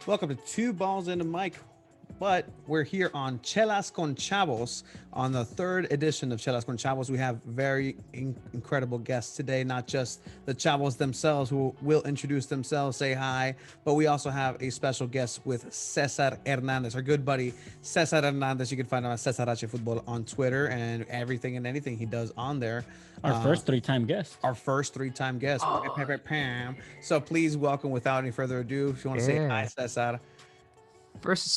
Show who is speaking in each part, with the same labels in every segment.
Speaker 1: Welcome to Two Balls in the Mic. But we're here on Chelas con Chavos on the third edition of Chelas con Chavos. We have very incredible guests today, not just the Chavos themselves who will introduce themselves, say hi, but we also have a special guest with Cesar Hernandez, our good buddy Cesar Hernandez. You can find him at Cesar Football on Twitter and everything and anything he does on there.
Speaker 2: Our first three-time guest.
Speaker 1: Our first three-time guest. So please welcome, without any further ado, if you want to say hi, Cesar.
Speaker 3: First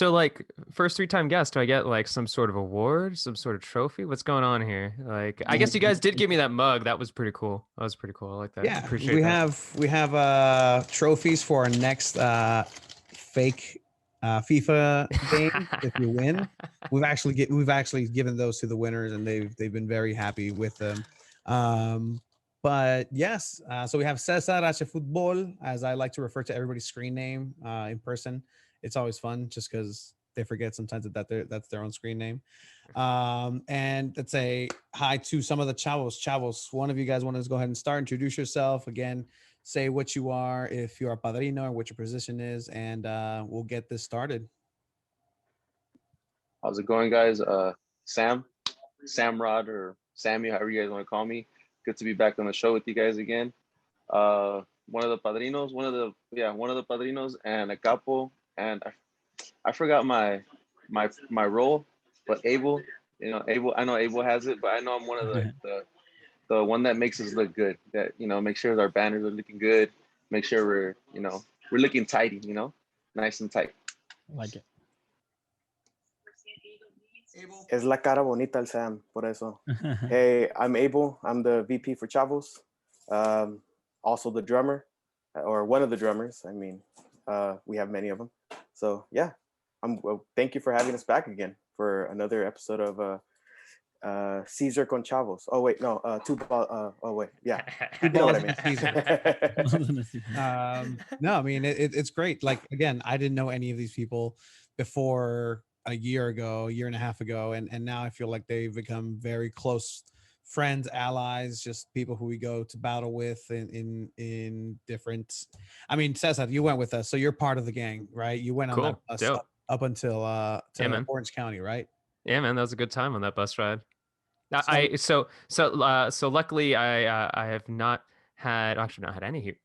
Speaker 3: three-time guest, do I get like some sort of award, some sort of trophy? What's going on here? Like, I guess you guys did give me that mug. That was pretty cool. I like that.
Speaker 1: Yeah,
Speaker 3: Appreciate
Speaker 1: we have trophies for our next fake FIFA game if you win. We've actually given those to the winners, and they've been very happy with them. But yes, so we have Cesar Football, as I like to refer to everybody's screen name in person. It's always fun just because they forget sometimes that's their own screen name. And let's say hi to some of the Chavos. Chavos, one of you guys want to go ahead and start, introduce yourself again, say what you are, if you're a padrino, or what your position is, and we'll get this started.
Speaker 4: How's it going, guys? Samrod, or Sammy, however you guys want to call me. Good to be back on the show with you guys again. One of the padrinos, and a capo. And I forgot my role, but Abel, Abel. I know Abel has it, but I know I'm one of the one that makes us look good. That make sure our banners are looking good. Make sure we're looking tidy. Nice and tight.
Speaker 2: Like it.
Speaker 5: Es la cara bonita el Sam, por eso. Hey, I'm Abel. I'm the VP for Chavos. Also the drummer, or one of the drummers. I mean, we have many of them. So yeah, thank you for having us back again for another episode of Cesar con Chavos. Oh wait, no, yeah, you know what I
Speaker 1: mean. No, I mean it's great. Like again, I didn't know any of these people before a year and a half ago, and now I feel like they've become very close friends, allies, just people who we go to battle with in different. I mean, Cesar, you went with us, so you're part of the gang, right? You went on that bus up until Orange County, right?
Speaker 3: Yeah, man, that was a good time on that bus ride. So luckily I have not had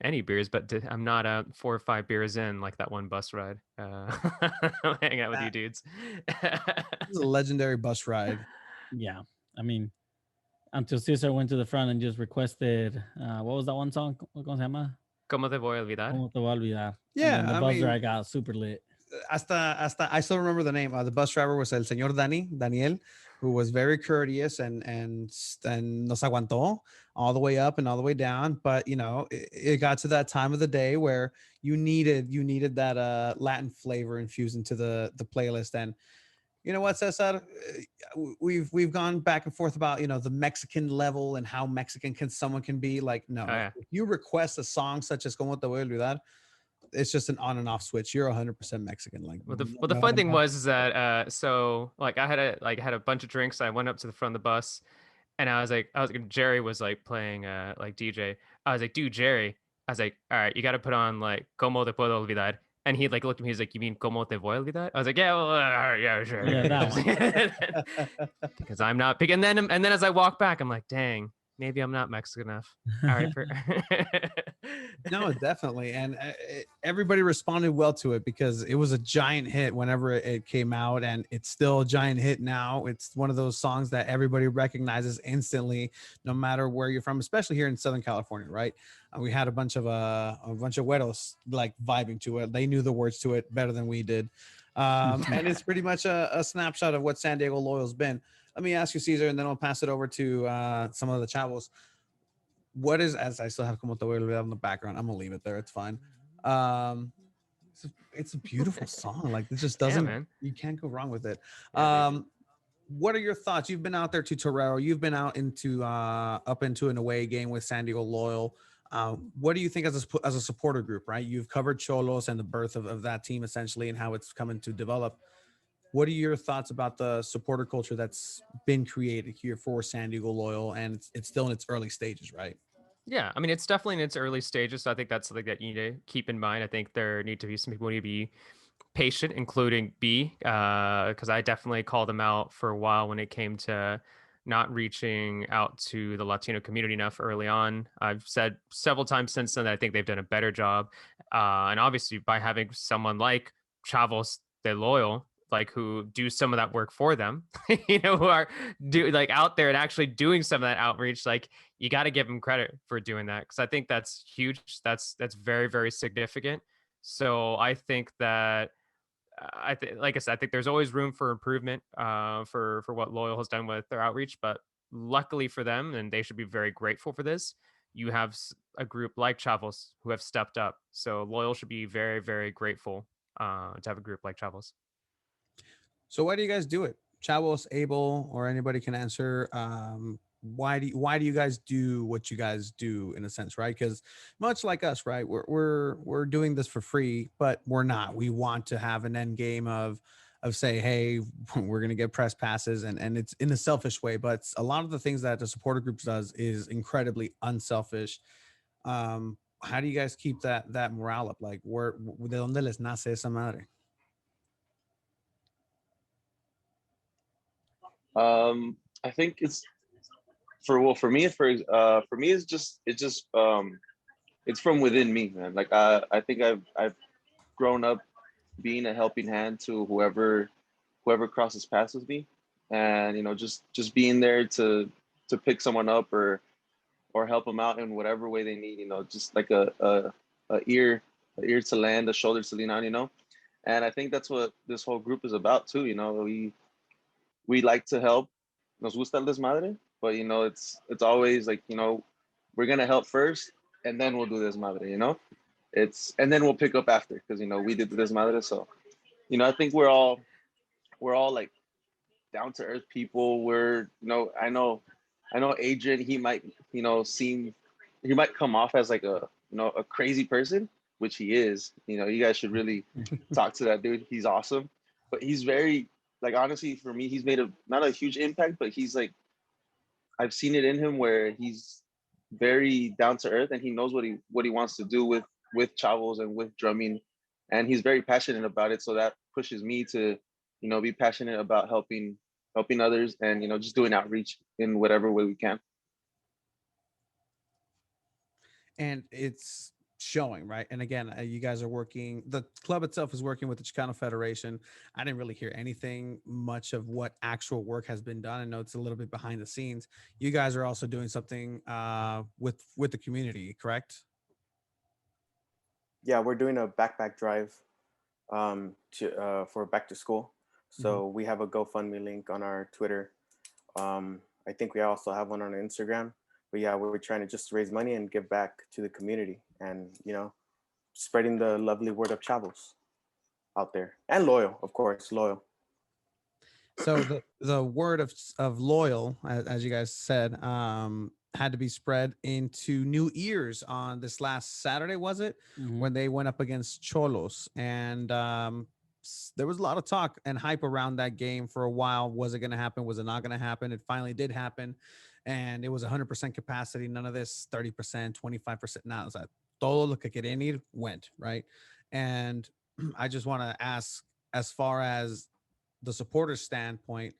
Speaker 3: any beers, but I'm not 4 or 5 beers in like that one bus ride. Hang out with you dudes.
Speaker 1: It's a legendary bus ride.
Speaker 2: Yeah, I mean, until Cesar went to the front and just requested, what was that one song? ¿Cómo se llama?
Speaker 3: ¿Cómo te voy a olvidar?
Speaker 2: ¿Cómo te voy a olvidar?
Speaker 1: Yeah,
Speaker 2: the bus ride got super lit.
Speaker 1: Hasta I still remember the name. The bus driver was el señor Daniel, who was very courteous and nos aguantó all the way up and all the way down. But it got to that time of the day where you needed that Latin flavor infused into the playlist. And you know what, Cesar? We've gone back and forth about the Mexican level and how Mexican someone can be. Like, no, if you request a song such as "Cómo te voy a olvidar," it's just an on and off switch. You're 100% Mexican. Like,
Speaker 3: the fun thing was that so like I had a bunch of drinks. I went up to the front of the bus, and I was like, Jerry was like playing like DJ. I was like, dude, Jerry. I was like, all right, you got to put on like "Cómo te puedo olvidar." And he like looked at me. He's like, "You mean "Cómo te voy a olvidar"?" I was like, "Yeah, well, yeah, sure."
Speaker 2: Yeah, that one.
Speaker 3: Because I'm not big. And then as I walk back, I'm like, "Dang, maybe I'm not Mexican enough." All right.
Speaker 1: No, definitely. And everybody responded well to it because it was a giant hit whenever it came out, and it's still a giant hit now. It's one of those songs that everybody recognizes instantly, no matter where you're from, especially here in Southern California, right? We had a bunch of güeros like vibing to it. They knew the words to it better than we did. And it's pretty much a snapshot of what San Diego Loyal's been. Let me ask you, Cesar, and then I'll pass it over to some of the Chavos. What is, as I still have Como Te Voy a Olvidar in the background, I'm gonna leave it there. It's fine. It's a beautiful song. Like, it just doesn't, you can't go wrong with it. What are your thoughts? You've been out there to Torero. You've been out into up into an away game with San Diego Loyal. What do you think as a supporter group, right? You've covered Xolos and the birth of that team essentially and how it's coming to develop. What are your thoughts about the supporter culture that's been created here for San Diego Loyal, and it's still in its early stages, right?
Speaker 3: Yeah, I mean, it's definitely in its early stages. So I think that's something that you need to keep in mind. I think there need to be some people who need to be patient, including B, because I definitely called them out for a while when it came to not reaching out to the Latino community enough early on. I've said several times since then that I think they've done a better job. And obviously, by having someone like Chavos de Loyal, like who do some of that work for them, who are like out there and actually doing some of that outreach, like you got to give them credit for doing that, because I think that's huge. That's very, very significant. So I think that like I said, I think there's always room for improvement for what Loyal has done with their outreach. But luckily for them, and they should be very grateful for this, you have a group like Chavos who have stepped up. So Loyal should be very, very grateful to have a group like Chavos.
Speaker 1: So why do you guys do it? Chavos, Abel, or anybody can answer. Why do you guys do what you guys do, in a sense, right? Because much like us, right, we're doing this for free, but we're not. We want to have an end game of say, hey, we're gonna get press passes, and it's in a selfish way. But a lot of the things that the supporter groups does is incredibly unselfish. How do you guys keep that morale up? Like, de dónde les nace esa madre?
Speaker 4: I think it's for me it's from within me, man. Like I think I've grown up being a helping hand to whoever crosses paths with me, and just being there to pick someone up or help them out in whatever way they need. Just like a ear to land, a shoulder to lean on. And I think that's what this whole group is about too. We like to help. Nos gusta el desmadre, but it's always like, we're gonna help first and then we'll do desmadre. And then we'll pick up after, because we did the desmadre. So I think we're all like down to earth people. I know Adrian, he might he might come off as like a crazy person, which he is. You guys should really talk to that dude. He's awesome, but he's very, like, honestly, for me, he's made not a huge impact, but he's like, I've seen it in him where he's very down to earth, and he knows what he wants to do with Chavos and with drumming, and he's very passionate about it. So that pushes me to be passionate about helping others, and just doing outreach in whatever way we can.
Speaker 1: And it's showing, right? And again, you guys are working, the club itself is working with the Chicano Federation. I didn't really hear anything much of what actual work has been done. I know it's a little bit behind the scenes. You guys are also doing something with the community, correct?
Speaker 5: Yeah, we're doing a backpack drive for back to school. So we have a GoFundMe link on our Twitter. I think we also have one on Instagram. But yeah, we're trying to just raise money and give back to the community, and spreading the lovely word of Chavos out there, and Loyal, of course, Loyal.
Speaker 1: So the word of Loyal, as you guys said, had to be spread into new ears on this last Saturday, was it? When they went up against Xolos, and there was a lot of talk and hype around that game for a while. Was it going to happen? Was it not going to happen? It finally did happen, and it was 100% capacity. None of this 30%, 25%. Now it was like todo lo que querían ir went, right? And I just want to ask, as far as the supporters standpoint,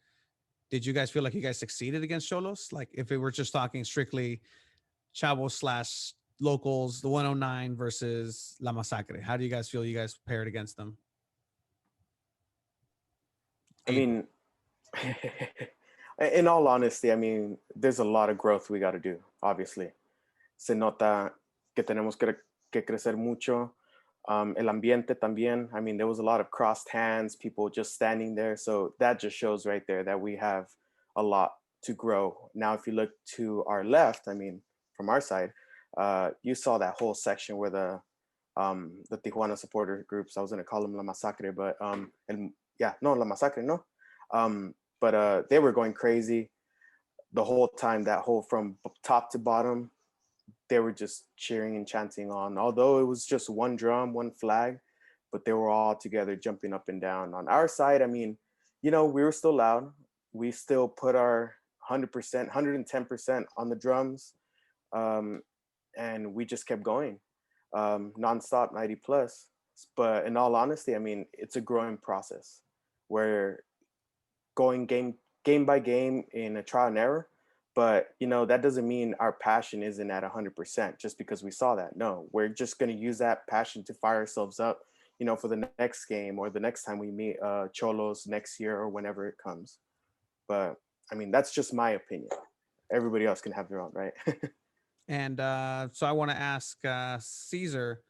Speaker 1: did you guys feel like you guys succeeded against Xolos? Like, if we were just talking strictly Chavos / locals, the 109 versus La Masacre, how do you guys feel you guys paired against them?
Speaker 5: I mean, in all honesty, I mean, there's a lot of growth we got to do, obviously. Se nota que tenemos que crecer mucho. El ambiente también. I mean, there was a lot of crossed hands, people just standing there. So that just shows right there that we have a lot to grow. Now, if you look to our left, I mean, from our side, you saw that whole section where the Tijuana supporter groups, I was going to call them La Masacre, but La Masacre, no. But they were going crazy the whole time, that whole from top to bottom. They were just cheering and chanting on, although it was just one drum, one flag, but they were all together jumping up and down. On our side, I mean, we were still loud. We still put our 100%, 110% on the drums. And we just kept going nonstop, 90 plus. But in all honesty, I mean, it's a growing process. We're going game by game in a trial and error. But that doesn't mean our passion isn't at 100% just because we saw that. No, we're just going to use that passion to fire ourselves up, for the next game or the next time we meet Xolos next year or whenever it comes. But I mean, that's just my opinion. Everybody else can have their own, right?
Speaker 1: And so I want to ask Cesar,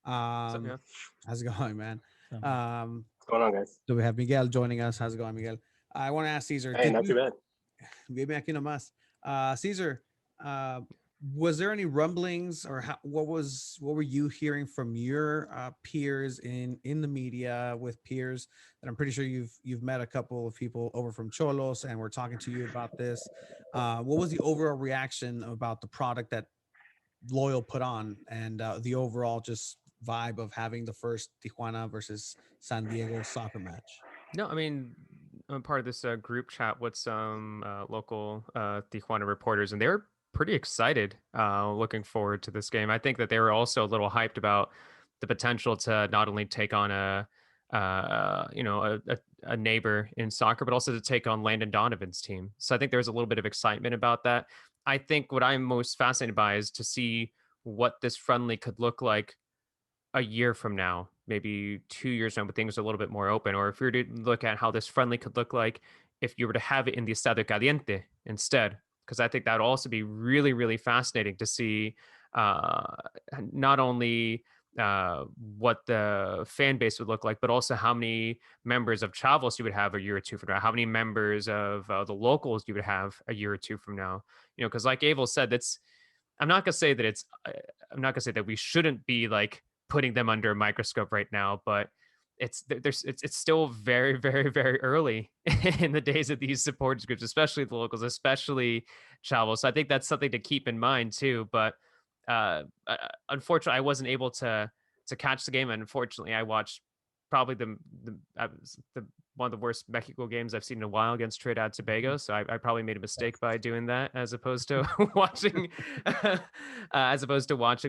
Speaker 3: So, yeah.
Speaker 1: how's it going, man?
Speaker 6: What's going on, guys?
Speaker 1: So we have Miguel joining us. How's it going, Miguel? I want to ask Cesar.
Speaker 6: Hey, not too bad.
Speaker 1: Bien aquí nomás. Cesar, was there any rumblings or what were you hearing from your peers in the media with peers that I'm pretty sure you've met a couple of people over from Xolos and we're talking to you about this. What was the overall reaction about the product that Loyal put on and the overall just vibe of having the first Tijuana versus San Diego soccer match?
Speaker 3: No, I mean, I'm part of this group chat with some local Tijuana reporters, and they were pretty excited, looking forward to this game. I think that they were also a little hyped about the potential to not only take on a neighbor in soccer, but also to take on Landon Donovan's team. So I think there's a little bit of excitement about that. I think what I'm most fascinated by is to see what this friendly could look like a year from now, maybe 2 years now, but things are a little bit more open. Or if you were to look at how this friendly could look like if you were to have it in the Estadio Caliente instead, because I think that would also be really, really fascinating to see not only what the fan base would look like, but also how many members of Chavos you would have a year or two from now, how many members of the locals you would have a year or two from now. Because like Abel said, I'm not gonna say that we shouldn't be like putting them under a microscope right now, but it's still very, very, very early in the days of these supporters groups, especially the locals, especially Chavos. So I think that's something to keep in mind too. But unfortunately, I wasn't able to catch the game. And unfortunately, I watched probably the one of the worst Mexico games I've seen in a while against Trinidad Tobago. So I probably made a mistake by doing that, as opposed to watching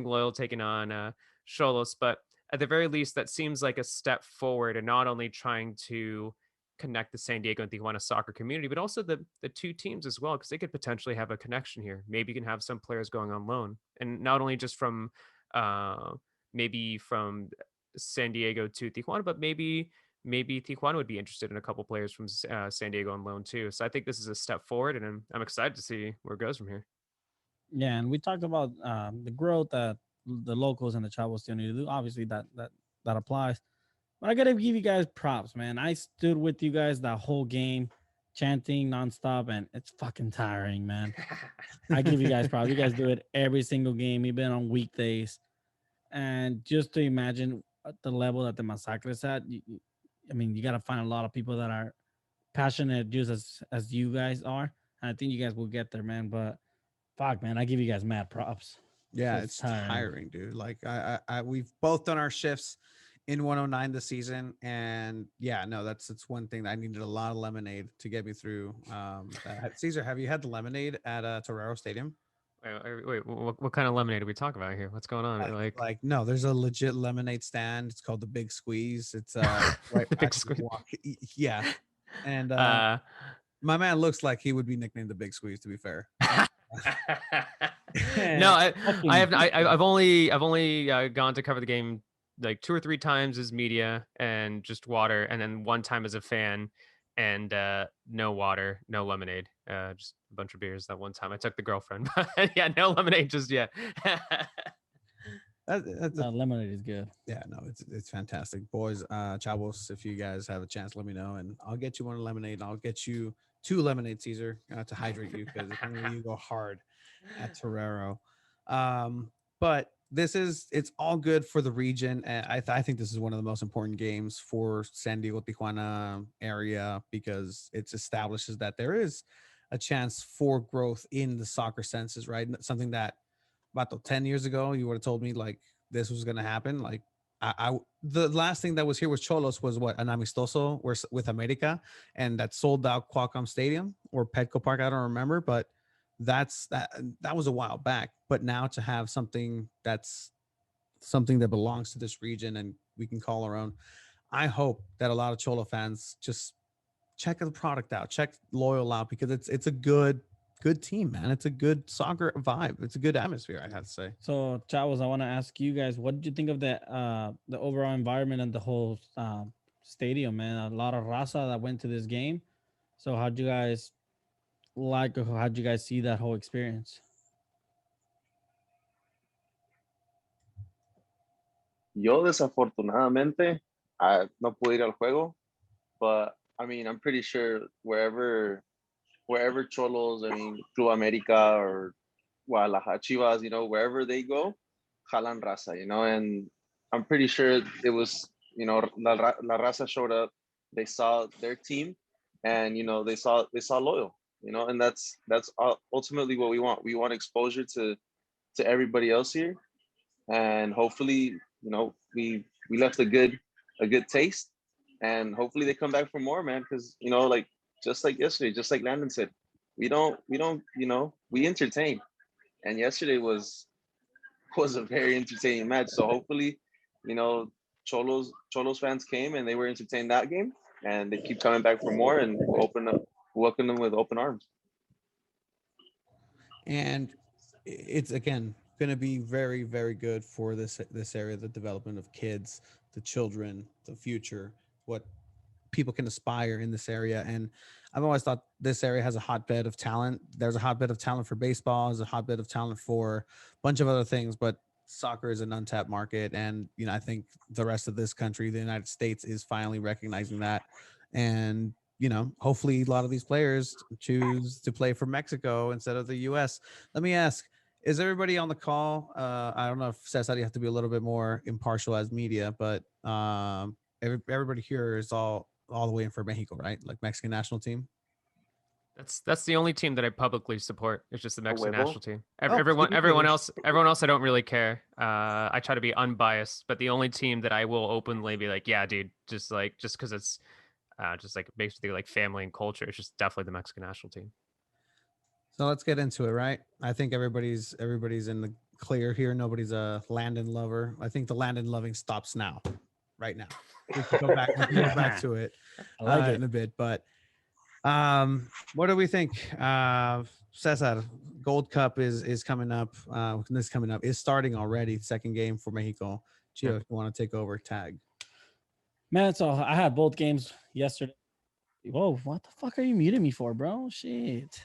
Speaker 3: Loyal taking on Xolos. But at the very least, that seems like a step forward, and not only trying to connect the San Diego and Tijuana soccer community, but also the two teams as well, because they could potentially have a connection here. Maybe you can have some players going on loan, and not only just from maybe from San Diego to Tijuana, but maybe Tijuana would be interested in a couple players from San Diego on loan too. So I think this is a step forward, and I'm excited to see where it goes from here.
Speaker 2: Yeah, and we talked about the growth that the locals and the Chavos still need to do. Obviously, that applies. But I gotta give you guys props, man. I stood with you guys that whole game, chanting nonstop, and it's fucking tiring, man. I give you guys props. You guys do it every single game, even on weekdays. And just to imagine the level that the Massacre is at, I mean, you gotta find a lot of people that are passionate just as you guys are. And I think you guys will get there, man. But fuck, man, I give you guys mad props.
Speaker 1: Yeah, it's tiring, dude. Like we've both done our shifts in 109 this season, and yeah, no, that's one thing that I needed a lot of lemonade to get me through. Cesar, have you had the lemonade at Torero Stadium?
Speaker 3: Wait, what kind of lemonade are we talking about here? What's going on?
Speaker 1: Like no, there's a legit lemonade stand. It's called the Big Squeeze. It's right
Speaker 3: Big Squeeze.
Speaker 1: Yeah, and my man looks like he would be nicknamed the Big Squeeze, to be fair.
Speaker 3: No, I've only gone to cover the game like 2 or 3 times as media and just water, and then one time as a fan, and no water, no lemonade, just a bunch of beers. That one time I took the girlfriend, but yeah, no lemonade just yet.
Speaker 2: Lemonade is good.
Speaker 1: Yeah, no, it's fantastic, boys. Chavos, if you guys have a chance, let me know, and I'll get you one lemonade. And I'll get you 2 lemonade, Cesar, to hydrate you, because you go hard at Torero. But it's all good for the region, and I think this is one of the most important games for San Diego Tijuana area, because it establishes that there is a chance for growth in the soccer senses, right? Something that about 10 years ago you would have told me like this was going to happen. Like the last thing that was here was Xolos was what, an amistoso with America, and that sold out Qualcomm Stadium or Petco Park, I don't remember, but that was a while back. But now to have something that belongs to this region and we can call our own. I hope that a lot of Cholo fans just check the product out, check Loyal out, because it's a good team, man. It's a good soccer vibe. It's a good atmosphere, I'd have to say.
Speaker 2: So, Chavos, I want to ask you guys, what did you think of the overall environment and the whole stadium, man? A lot of raza that went to this game. So, how'd you guys like, or how'd you guys see that whole experience?
Speaker 4: Yo desafortunadamente no pude ir al juego, but I mean, I'm pretty sure wherever Cholos, I mean, Club America or Guadalajara, Chivas, you know, wherever they go, jalan raza, you know, and I'm pretty sure it was, you know, la raza showed up, they saw their team, and you know, they saw Loyal, you know, and that's ultimately what we want. We want exposure to everybody else here, and hopefully, you know, we left a good taste, and hopefully they come back for more, man, because you know, like just like yesterday, just like Landon said, we don't, you know, we entertain, and yesterday was a very entertaining match. So hopefully, you know, Cholos fans came and they were entertained that game, and they keep coming back for more, and we'll welcome them with open arms.
Speaker 1: And it's again going to be very, very good for this area, the development of kids, the children, the future, what people can aspire in this area. And I've always thought this area has a hotbed of talent. There's a hotbed of talent for baseball, there's a hotbed of talent for a bunch of other things, but soccer is an untapped market. And, you know, I think the rest of this country, the United States, is finally recognizing that. And, you know, hopefully a lot of these players choose to play for Mexico instead of the US. Let me ask, is everybody on the call? I don't know if Cesar, you have to be a little bit more impartial as media, but everybody here is all the way in for Mexico, right? Like Mexican national team.
Speaker 3: That's the only team that I publicly support. It's just the Mexican national team.
Speaker 1: Oh,
Speaker 3: Everyone else, I don't really care. I try to be unbiased, but the only team that I will openly be like, yeah, dude, just because it's just like basically like family and culture. It's just definitely the Mexican national team.
Speaker 1: So let's get into it, right? I think everybody's in the clear here. Nobody's a Landon lover. I think the Landon loving stops now, right now. We can go back to it in a bit. But what do we think? Cesar, Gold Cup is coming up. Is starting already. Second game for Mexico. Gio, if you want to take over, tag.
Speaker 2: Man, so I had both games yesterday. Whoa, what the fuck are you muting me for, bro? Shit.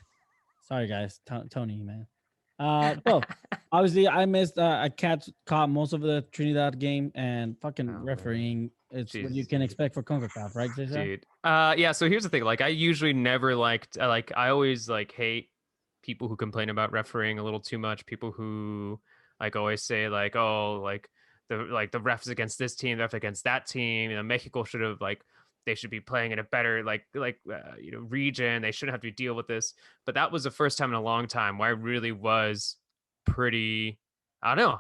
Speaker 2: Sorry, guys. Tony, man. So obviously I missed. I caught most of the Trinidad game, and fucking refereeing. It's what you can expect for CONCACAF, right, Cesar?
Speaker 3: Dude. Yeah. So here's the thing. Like, I usually never liked. I always like hate people who complain about refereeing a little too much. People who like always say like, oh, like the refs against this team, the refs against that team. You know, Mexico should have they should be playing in a better you know, region. They shouldn't have to deal with this. But that was the first time in a long time where I really was pretty. I don't know.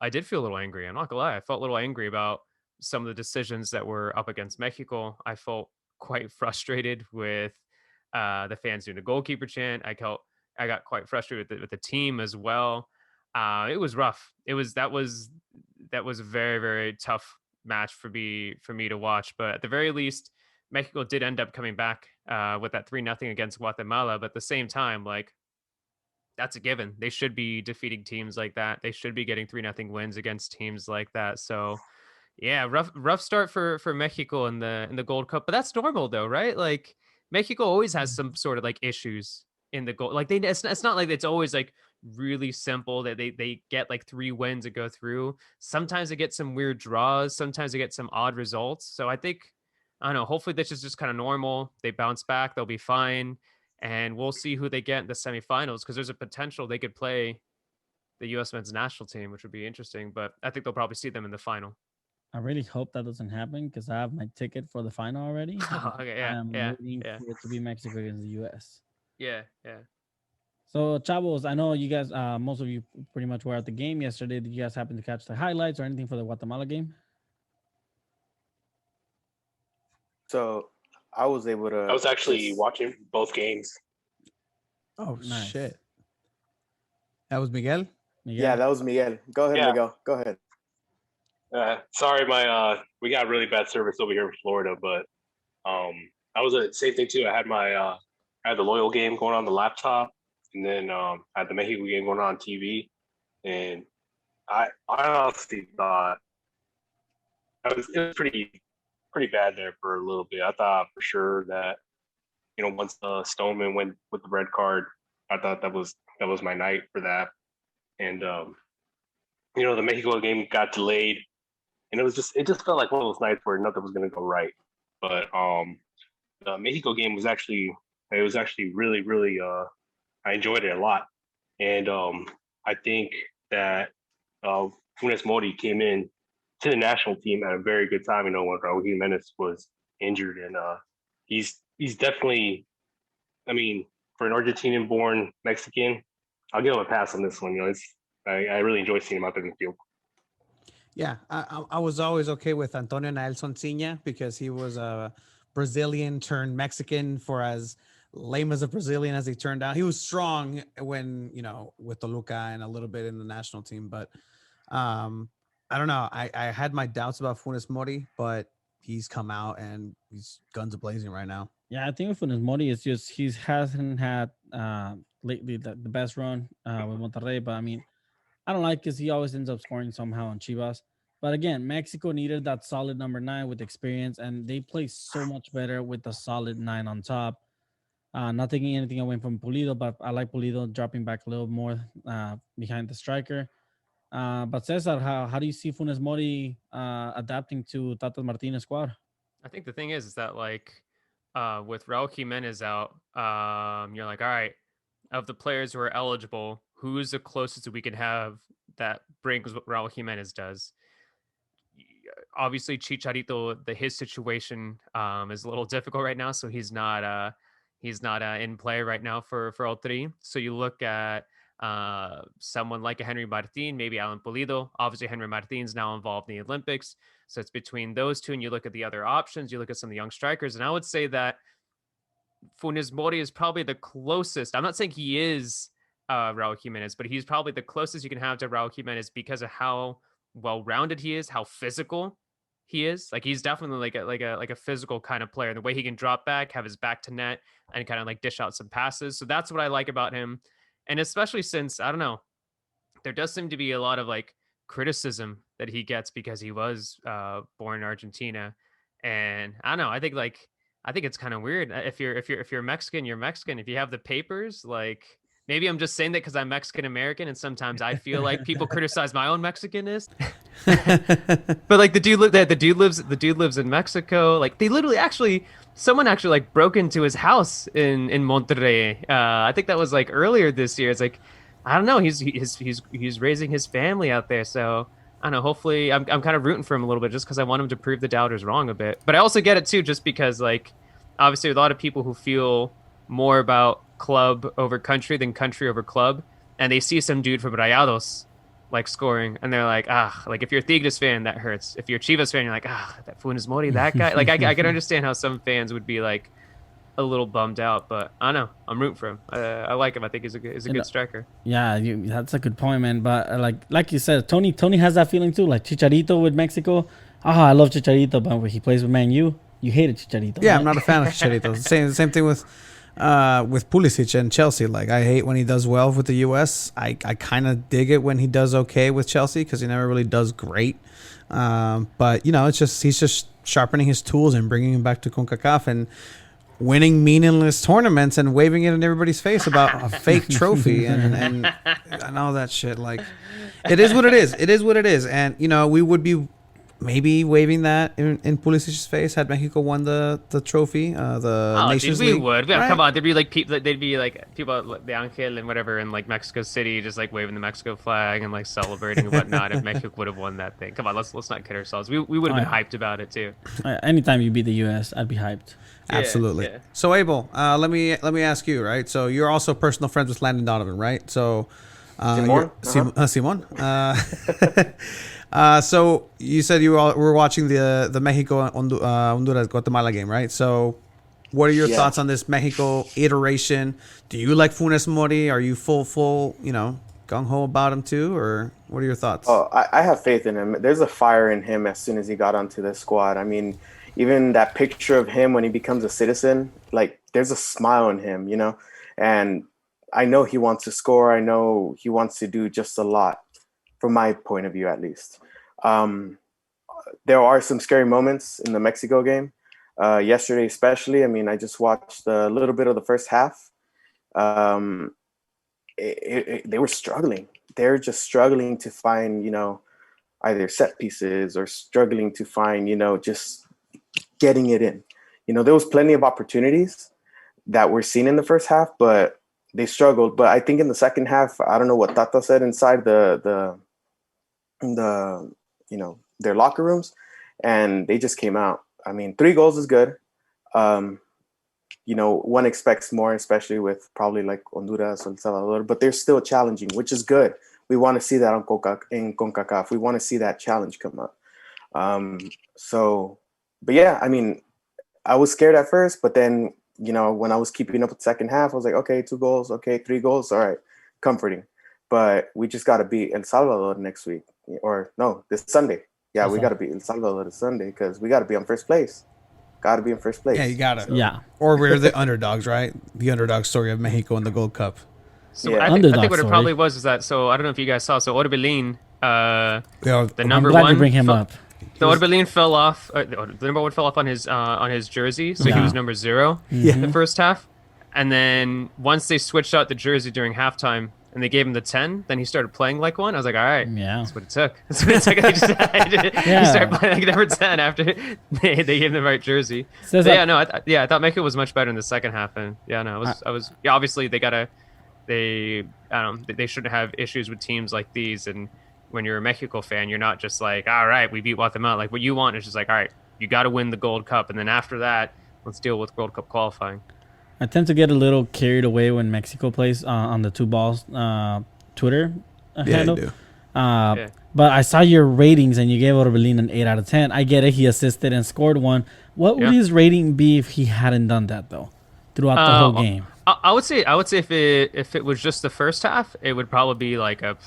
Speaker 3: I did feel a little angry. I'm not gonna lie. I felt a little angry about some of the decisions that were up against Mexico. I felt quite frustrated with the fans doing the goalkeeper chant. I got quite frustrated with the team as well. It was rough. That was a very, very tough match for me to watch. But at the very least, Mexico did end up coming back with that 3-0 against Guatemala. But at the same time, like, that's a given. They should be defeating teams like that. They should be getting 3-0 wins against teams like that. So yeah, rough start for Mexico in the Gold Cup, but that's normal though, right? Like, Mexico always has some sort of like issues in the goal. Like, it's not like it's always like really simple that they get like 3 wins and go through. Sometimes they get some weird draws. Sometimes they get some odd results. So I think, I don't know, hopefully this is just kind of normal. They bounce back. They'll be fine. And we'll see who they get in the semifinals, because there's a potential they could play the U.S. men's national team, which would be interesting. But I think they'll probably see them in the final.
Speaker 2: I really hope that doesn't happen, because I have my ticket for the final already.
Speaker 3: Okay,
Speaker 2: I'm waiting for it to be Mexico against the U.S.
Speaker 3: Yeah.
Speaker 2: So, Chavos, I know you guys, most of you pretty much were at the game yesterday. Did you guys happen to catch the highlights or anything for the Guatemala game?
Speaker 5: So I was able to.
Speaker 6: I was actually watching both games.
Speaker 1: Oh,
Speaker 2: Nice.
Speaker 1: shit. That was Miguel?
Speaker 5: Yeah, that was Miguel. Go ahead, Miguel. Go ahead.
Speaker 6: Sorry, we got really bad service over here in Florida, but I was the same thing too. I had the Loyal game going on the laptop, and then I had the Mexico game going on TV, and I honestly thought it was pretty bad there for a little bit. I thought for sure that once Stoneman went with the red card, I thought that was my night for that, and the Mexico game got delayed. And it just felt like one of those nights where nothing was going to go right. But the Mexico game was actually really, really, I enjoyed it a lot. And I think that Funes Mori came in to the national team at a very good time, when Raul Jimenez was injured. And he's definitely, I mean, for an Argentinian-born Mexican, I'll give him a pass on this one. I really enjoy seeing him out there in the field.
Speaker 1: Yeah, I was always okay with Antonio Nelson Ciña because he was a Brazilian turned Mexican. For as lame as a Brazilian as he turned out, he was strong when with Toluca and a little bit in the national team. But I don't know. I had my doubts about Funes Mori, but he's come out and he's guns a blazing right now.
Speaker 2: Yeah, I think with Funes Mori, it's just he hasn't had lately the best run with Monterrey. But I mean, I don't like because he always ends up scoring somehow on Chivas. But again, Mexico needed that solid number 9 with experience, and they play so much better with the solid 9 on top. Not taking anything away from Pulido, but I like Pulido dropping back a little more behind the striker. But Cesar, how do you see Funes Mori adapting to Tata Martinez's squad?
Speaker 3: I think the thing is that with Raul Jimenez out, you're like, all right, of the players who are eligible, who's the closest that we can have that brings what Raul Jimenez does? Obviously, Chicharito, his situation is a little difficult right now, so he's not in play right now for all three. So you look at someone like a Henry Martin, maybe Alan Pulido. Obviously, Henry Martin's now involved in the Olympics, so it's between those two. And you look at the other options. You look at some of the young strikers, and I would say that Funes Mori is probably the closest. I'm not saying he is Raul Jimenez, but he's probably the closest you can have to Raul Jimenez because of how well-rounded he is, how physical he is. Like, he's definitely like a physical kind of player. The way he can drop back, have his back to net, and kind of like dish out some passes. So that's what I like about him. And especially since, I don't know, there does seem to be a lot of like criticism that he gets because he was born in Argentina. And I don't know, I think it's kind of weird. If you're Mexican, you're Mexican. If you have the papers, like, maybe I'm just saying that because I'm Mexican American, and sometimes I feel like people criticize my own Mexicanness. But like the dude lives in Mexico. Like, they literally someone like broke into his house in Monterrey. I think that was like earlier this year. It's like, I don't know. He's raising his family out there. So I don't know. Hopefully, I'm kind of rooting for him a little bit just because I want him to prove the doubters wrong a bit. But I also get it too, just because like obviously a lot of people who feel more about club over country than country over club, and they see some dude from Rayados like scoring, and they're like, like if you're a Tigres fan, that hurts. If you're a Chivas fan, you're like, that Funes Mori, that guy. Like, I can understand how some fans would be like a little bummed out, but I don't know. I'm rooting for him. I like him. I think he's a good striker.
Speaker 2: Yeah, that's a good point, man. But like you said, Tony has that feeling too. Like Chicharito with Mexico. I love Chicharito, but when he plays with Man U, you hated Chicharito.
Speaker 1: Yeah,
Speaker 2: right?
Speaker 1: I'm not a fan of Chicharito. Same thing with Pulisic and Chelsea. Like, I hate when he does well with the US. I kind of dig it when he does okay with Chelsea because he never really does great. But it's just he's just sharpening his tools and bringing him back to CONCACAF and winning meaningless tournaments and waving it in everybody's face about a fake trophy and all that shit. Like, it is what it is. It is what it is. And we would be maybe waving that in Pulisic's face had Mexico won the trophy, Nations League.
Speaker 3: We would. Yeah,
Speaker 1: right?
Speaker 3: Come on, there'd be like people, the Angel and whatever in like Mexico City, just like waving the Mexico flag and like celebrating and whatnot. If Mexico would have won that thing, come on, let's not kid ourselves. We would have been hyped about it too.
Speaker 2: Anytime you beat the US, I'd be hyped.
Speaker 1: Absolutely.
Speaker 3: Yeah.
Speaker 1: So Abel, let me ask you, right? So you're also personal friends with Landon Donovan, right? So Simon. So you said you were watching the Mexico Honduras Guatemala game, right? So what are your thoughts on this Mexico iteration? Do you like Funes Mori? Are you full gung ho about him too, or what are your thoughts?
Speaker 5: Oh, I have faith in him. There's a fire in him as soon as he got onto the squad. I mean, even that picture of him when he becomes a citizen, like there's a smile in him, you know? And I know he wants to score. I know he wants to do just a lot, from my point of view, at least. There are some scary moments in the Mexico game. Yesterday, especially, I mean, I just watched a little bit of the first half. They were struggling. They're just struggling to find, you know, either set pieces or struggling to find, you know, just getting it in. You know, there was plenty of opportunities that were seen in the first half, but they struggled. But I think in the second half, I don't know what Tata said inside the you know, their locker rooms, and they just came out. I mean, 3 goals is good. You know, one expects more, especially with probably like Honduras or El Salvador, but they're still challenging, which is good. We want to see that in CONCACAF. We want to see that challenge come up. But yeah, I mean, I was scared at first, but then, you know, when I was keeping up with the second half, I was like, okay, 2 goals, okay, 3 goals, all right, comforting. But we just got to beat El Salvador next week, or no, this Sunday. Yeah, we got to beat El Salvador this Sunday because we got to be on first place. Got to be in first place.
Speaker 1: Yeah, you got to.
Speaker 5: So,
Speaker 2: Yeah.
Speaker 1: Or we're the underdogs, right? The underdog story of Mexico in the Gold Cup.
Speaker 3: So
Speaker 5: Yeah.
Speaker 3: I think
Speaker 2: Underdog
Speaker 3: what it
Speaker 2: story.
Speaker 3: probably was is that. So I don't know if you guys saw. So Orbelin,
Speaker 1: Yeah,
Speaker 3: the
Speaker 2: I'm
Speaker 3: number
Speaker 2: glad
Speaker 3: one,
Speaker 2: you bring him up.
Speaker 3: the Orbelin fell off. The number 1 fell off on his jersey, so he
Speaker 2: Yeah.
Speaker 3: was number 0
Speaker 1: Yeah.
Speaker 3: the first half. And then once they switched out the jersey during halftime and they gave him the 10, then he started playing like one. I was like, all right,
Speaker 2: Yeah.
Speaker 3: that's what it took. That's what it took. He started playing like number 10 after they gave him the right jersey.
Speaker 2: Says
Speaker 3: But
Speaker 2: that-
Speaker 3: yeah, no, I thought Mexico was much better in the second half, and yeah, no, I was yeah, obviously they shouldn't have issues with teams like these, and when you're a Mexico fan, you're not just like, all right, we beat Guatemala. Like what you want is just like, all right, you got to win the Gold Cup, and then after that, let's deal with World Cup qualifying.
Speaker 2: I tend to get a little carried away when Mexico plays on the 2 balls Twitter handle.
Speaker 1: you do.
Speaker 3: Yeah.
Speaker 2: But I saw your ratings and you gave Orbelin an 8 out of 10. I get it. He assisted and scored 1. What would
Speaker 3: Yeah.
Speaker 2: his rating be if he hadn't done that though, throughout the whole game?
Speaker 3: I would say if it was just the first half, it would probably be like a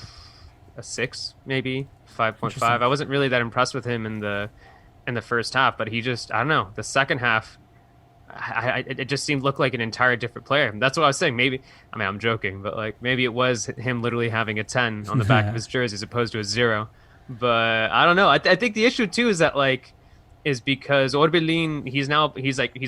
Speaker 3: 6, maybe 5.5. I wasn't really that impressed with him in the first half, but he just, I don't know, the second half, it just looked like an entire different player. That's what I was saying. Maybe, I mean, I'm joking, but like maybe it was him literally having a 10 on the back of his jersey as opposed to a 0. But I don't know. I think the issue too is that is because Orbelin, he's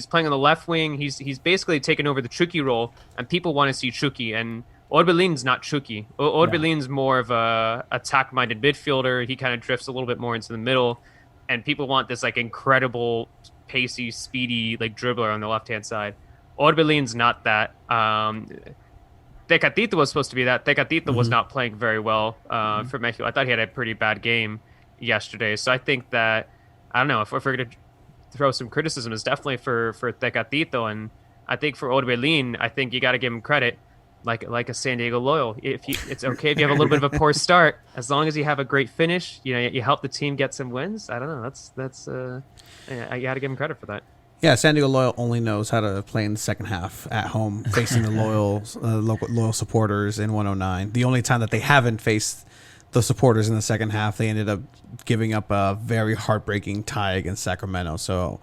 Speaker 3: playing on the left wing. He's basically taken over the Chucky role, and people want to see Chucky. And Orbelin's not Chucky. Orbelin's more of a attack-minded midfielder. He kind of drifts a little bit more into the middle, and people want this like incredible, pacey, speedy like dribbler on the left-hand side. Orbelin's not that. Tecatito was supposed to be that. Tecatito was not playing very well for Mexico. I thought he had a pretty bad game yesterday. So I think that, I don't know, if we're going to throw some criticism, it's definitely for Tecatito. And I think for Orbelin, I think you got to give him credit, like a San Diego Loyal. It's okay if you have a little bit of a poor start, as long as you have a great finish. You know, you help the team get some wins. I don't know. That's I got to give him credit for that.
Speaker 1: Yeah, San Diego Loyal only knows how to play in the second half at home, facing the loyal supporters in 109. The only time that they haven't faced the supporters in the second half, they ended up giving up a very heartbreaking tie against Sacramento. So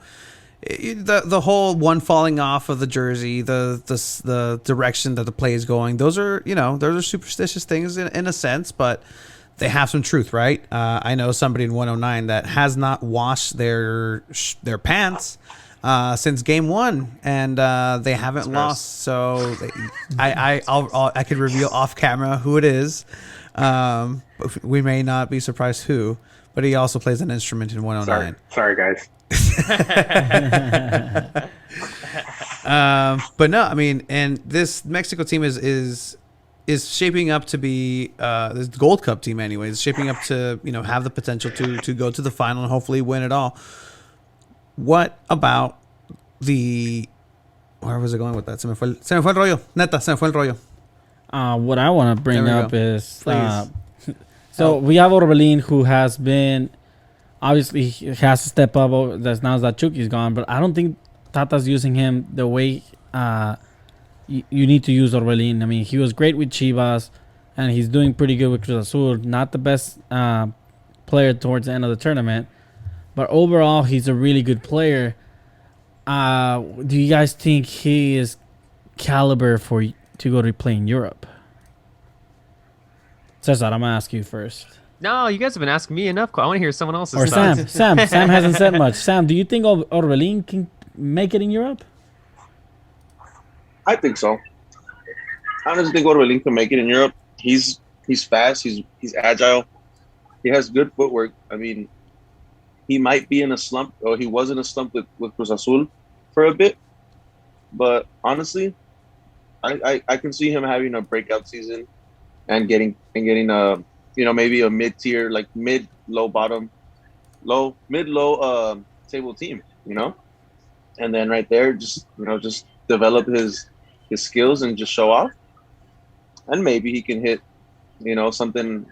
Speaker 1: the whole one falling off of the jersey, the direction that the play is going, those are superstitious things in a sense, but they have some truth, right? I know somebody in 109 that has not washed their pants since game 1, and they haven't lost. So I could reveal off camera who it is. But we may not be surprised who, but he also plays an instrument in 109.
Speaker 6: Sorry guys.
Speaker 1: But no, I mean, and this Mexico team is shaping up to be this Gold Cup team anyways, is shaping up to, have the potential to go to the final and hopefully win it all. What about where was I going with that? Se me fue el rollo. Neta, se me fue el rollo.
Speaker 2: What I want to bring
Speaker 1: There we
Speaker 2: up
Speaker 1: go.
Speaker 2: is
Speaker 1: Please.
Speaker 2: so we have Orbelin, who has been, obviously he has to step up. That's now that Chucky's gone, but I don't think Tata's using him the way you need to use Orbelin. I mean, he was great with Chivas. and he's doing pretty good with Cruz Azul. Not the best player towards the end of the tournament, but overall, he's a really good player. Do you guys think he is caliber to go to play in Europe? Cesar, I'm gonna ask you first.
Speaker 3: No, you guys have been asking me enough. I want to hear someone else's.
Speaker 2: Or
Speaker 3: thoughts.
Speaker 2: Sam. Sam hasn't said much. Sam, do you think Orbelin can make it in Europe?
Speaker 4: I think so. I honestly think Orbelin can make it in Europe. He's fast. He's agile. He has good footwork. I mean, he might be in a slump, or he was in a slump with Cruz Azul for a bit. But honestly, I can see him having a breakout season and getting maybe a mid-tier, like mid-low table team, and then right there just develop his skills and just show off, and maybe he can hit something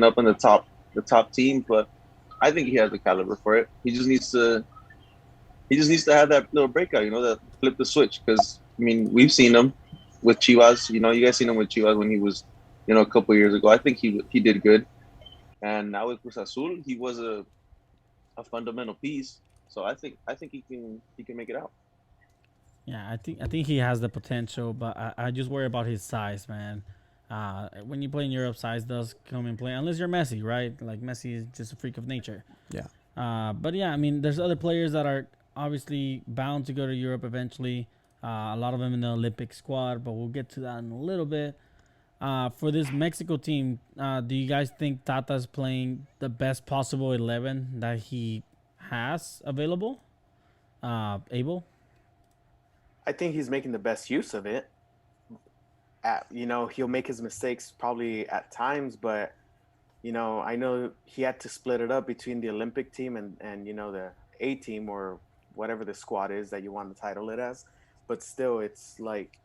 Speaker 4: up in the top team. But I think he has the caliber for it. He just needs to have that little breakout, that flip the switch. Because I mean, we've seen him with Chivas. You guys seen him with Chivas when he was a couple years ago. I think he did good, and now with Cruz Azul, he was a fundamental piece. So I think he can make it out.
Speaker 2: Yeah, I think he has the potential, but I just worry about his size, man. When you play in Europe, size does come in play, unless you're Messi, right? Like Messi is just a freak of nature.
Speaker 1: Yeah.
Speaker 2: But yeah, I mean, there's other players that are obviously bound to go to Europe eventually. A lot of them in the Olympic squad, but we'll get to that in a little bit. For this Mexico team, do you guys think Tata's playing the best possible 11 that he has available? Abel?
Speaker 5: I think he's making the best use of it. He'll make his mistakes probably at times, but I know he had to split it up between the Olympic team and the A team, or whatever the squad is that you want to title it as. But still, it's like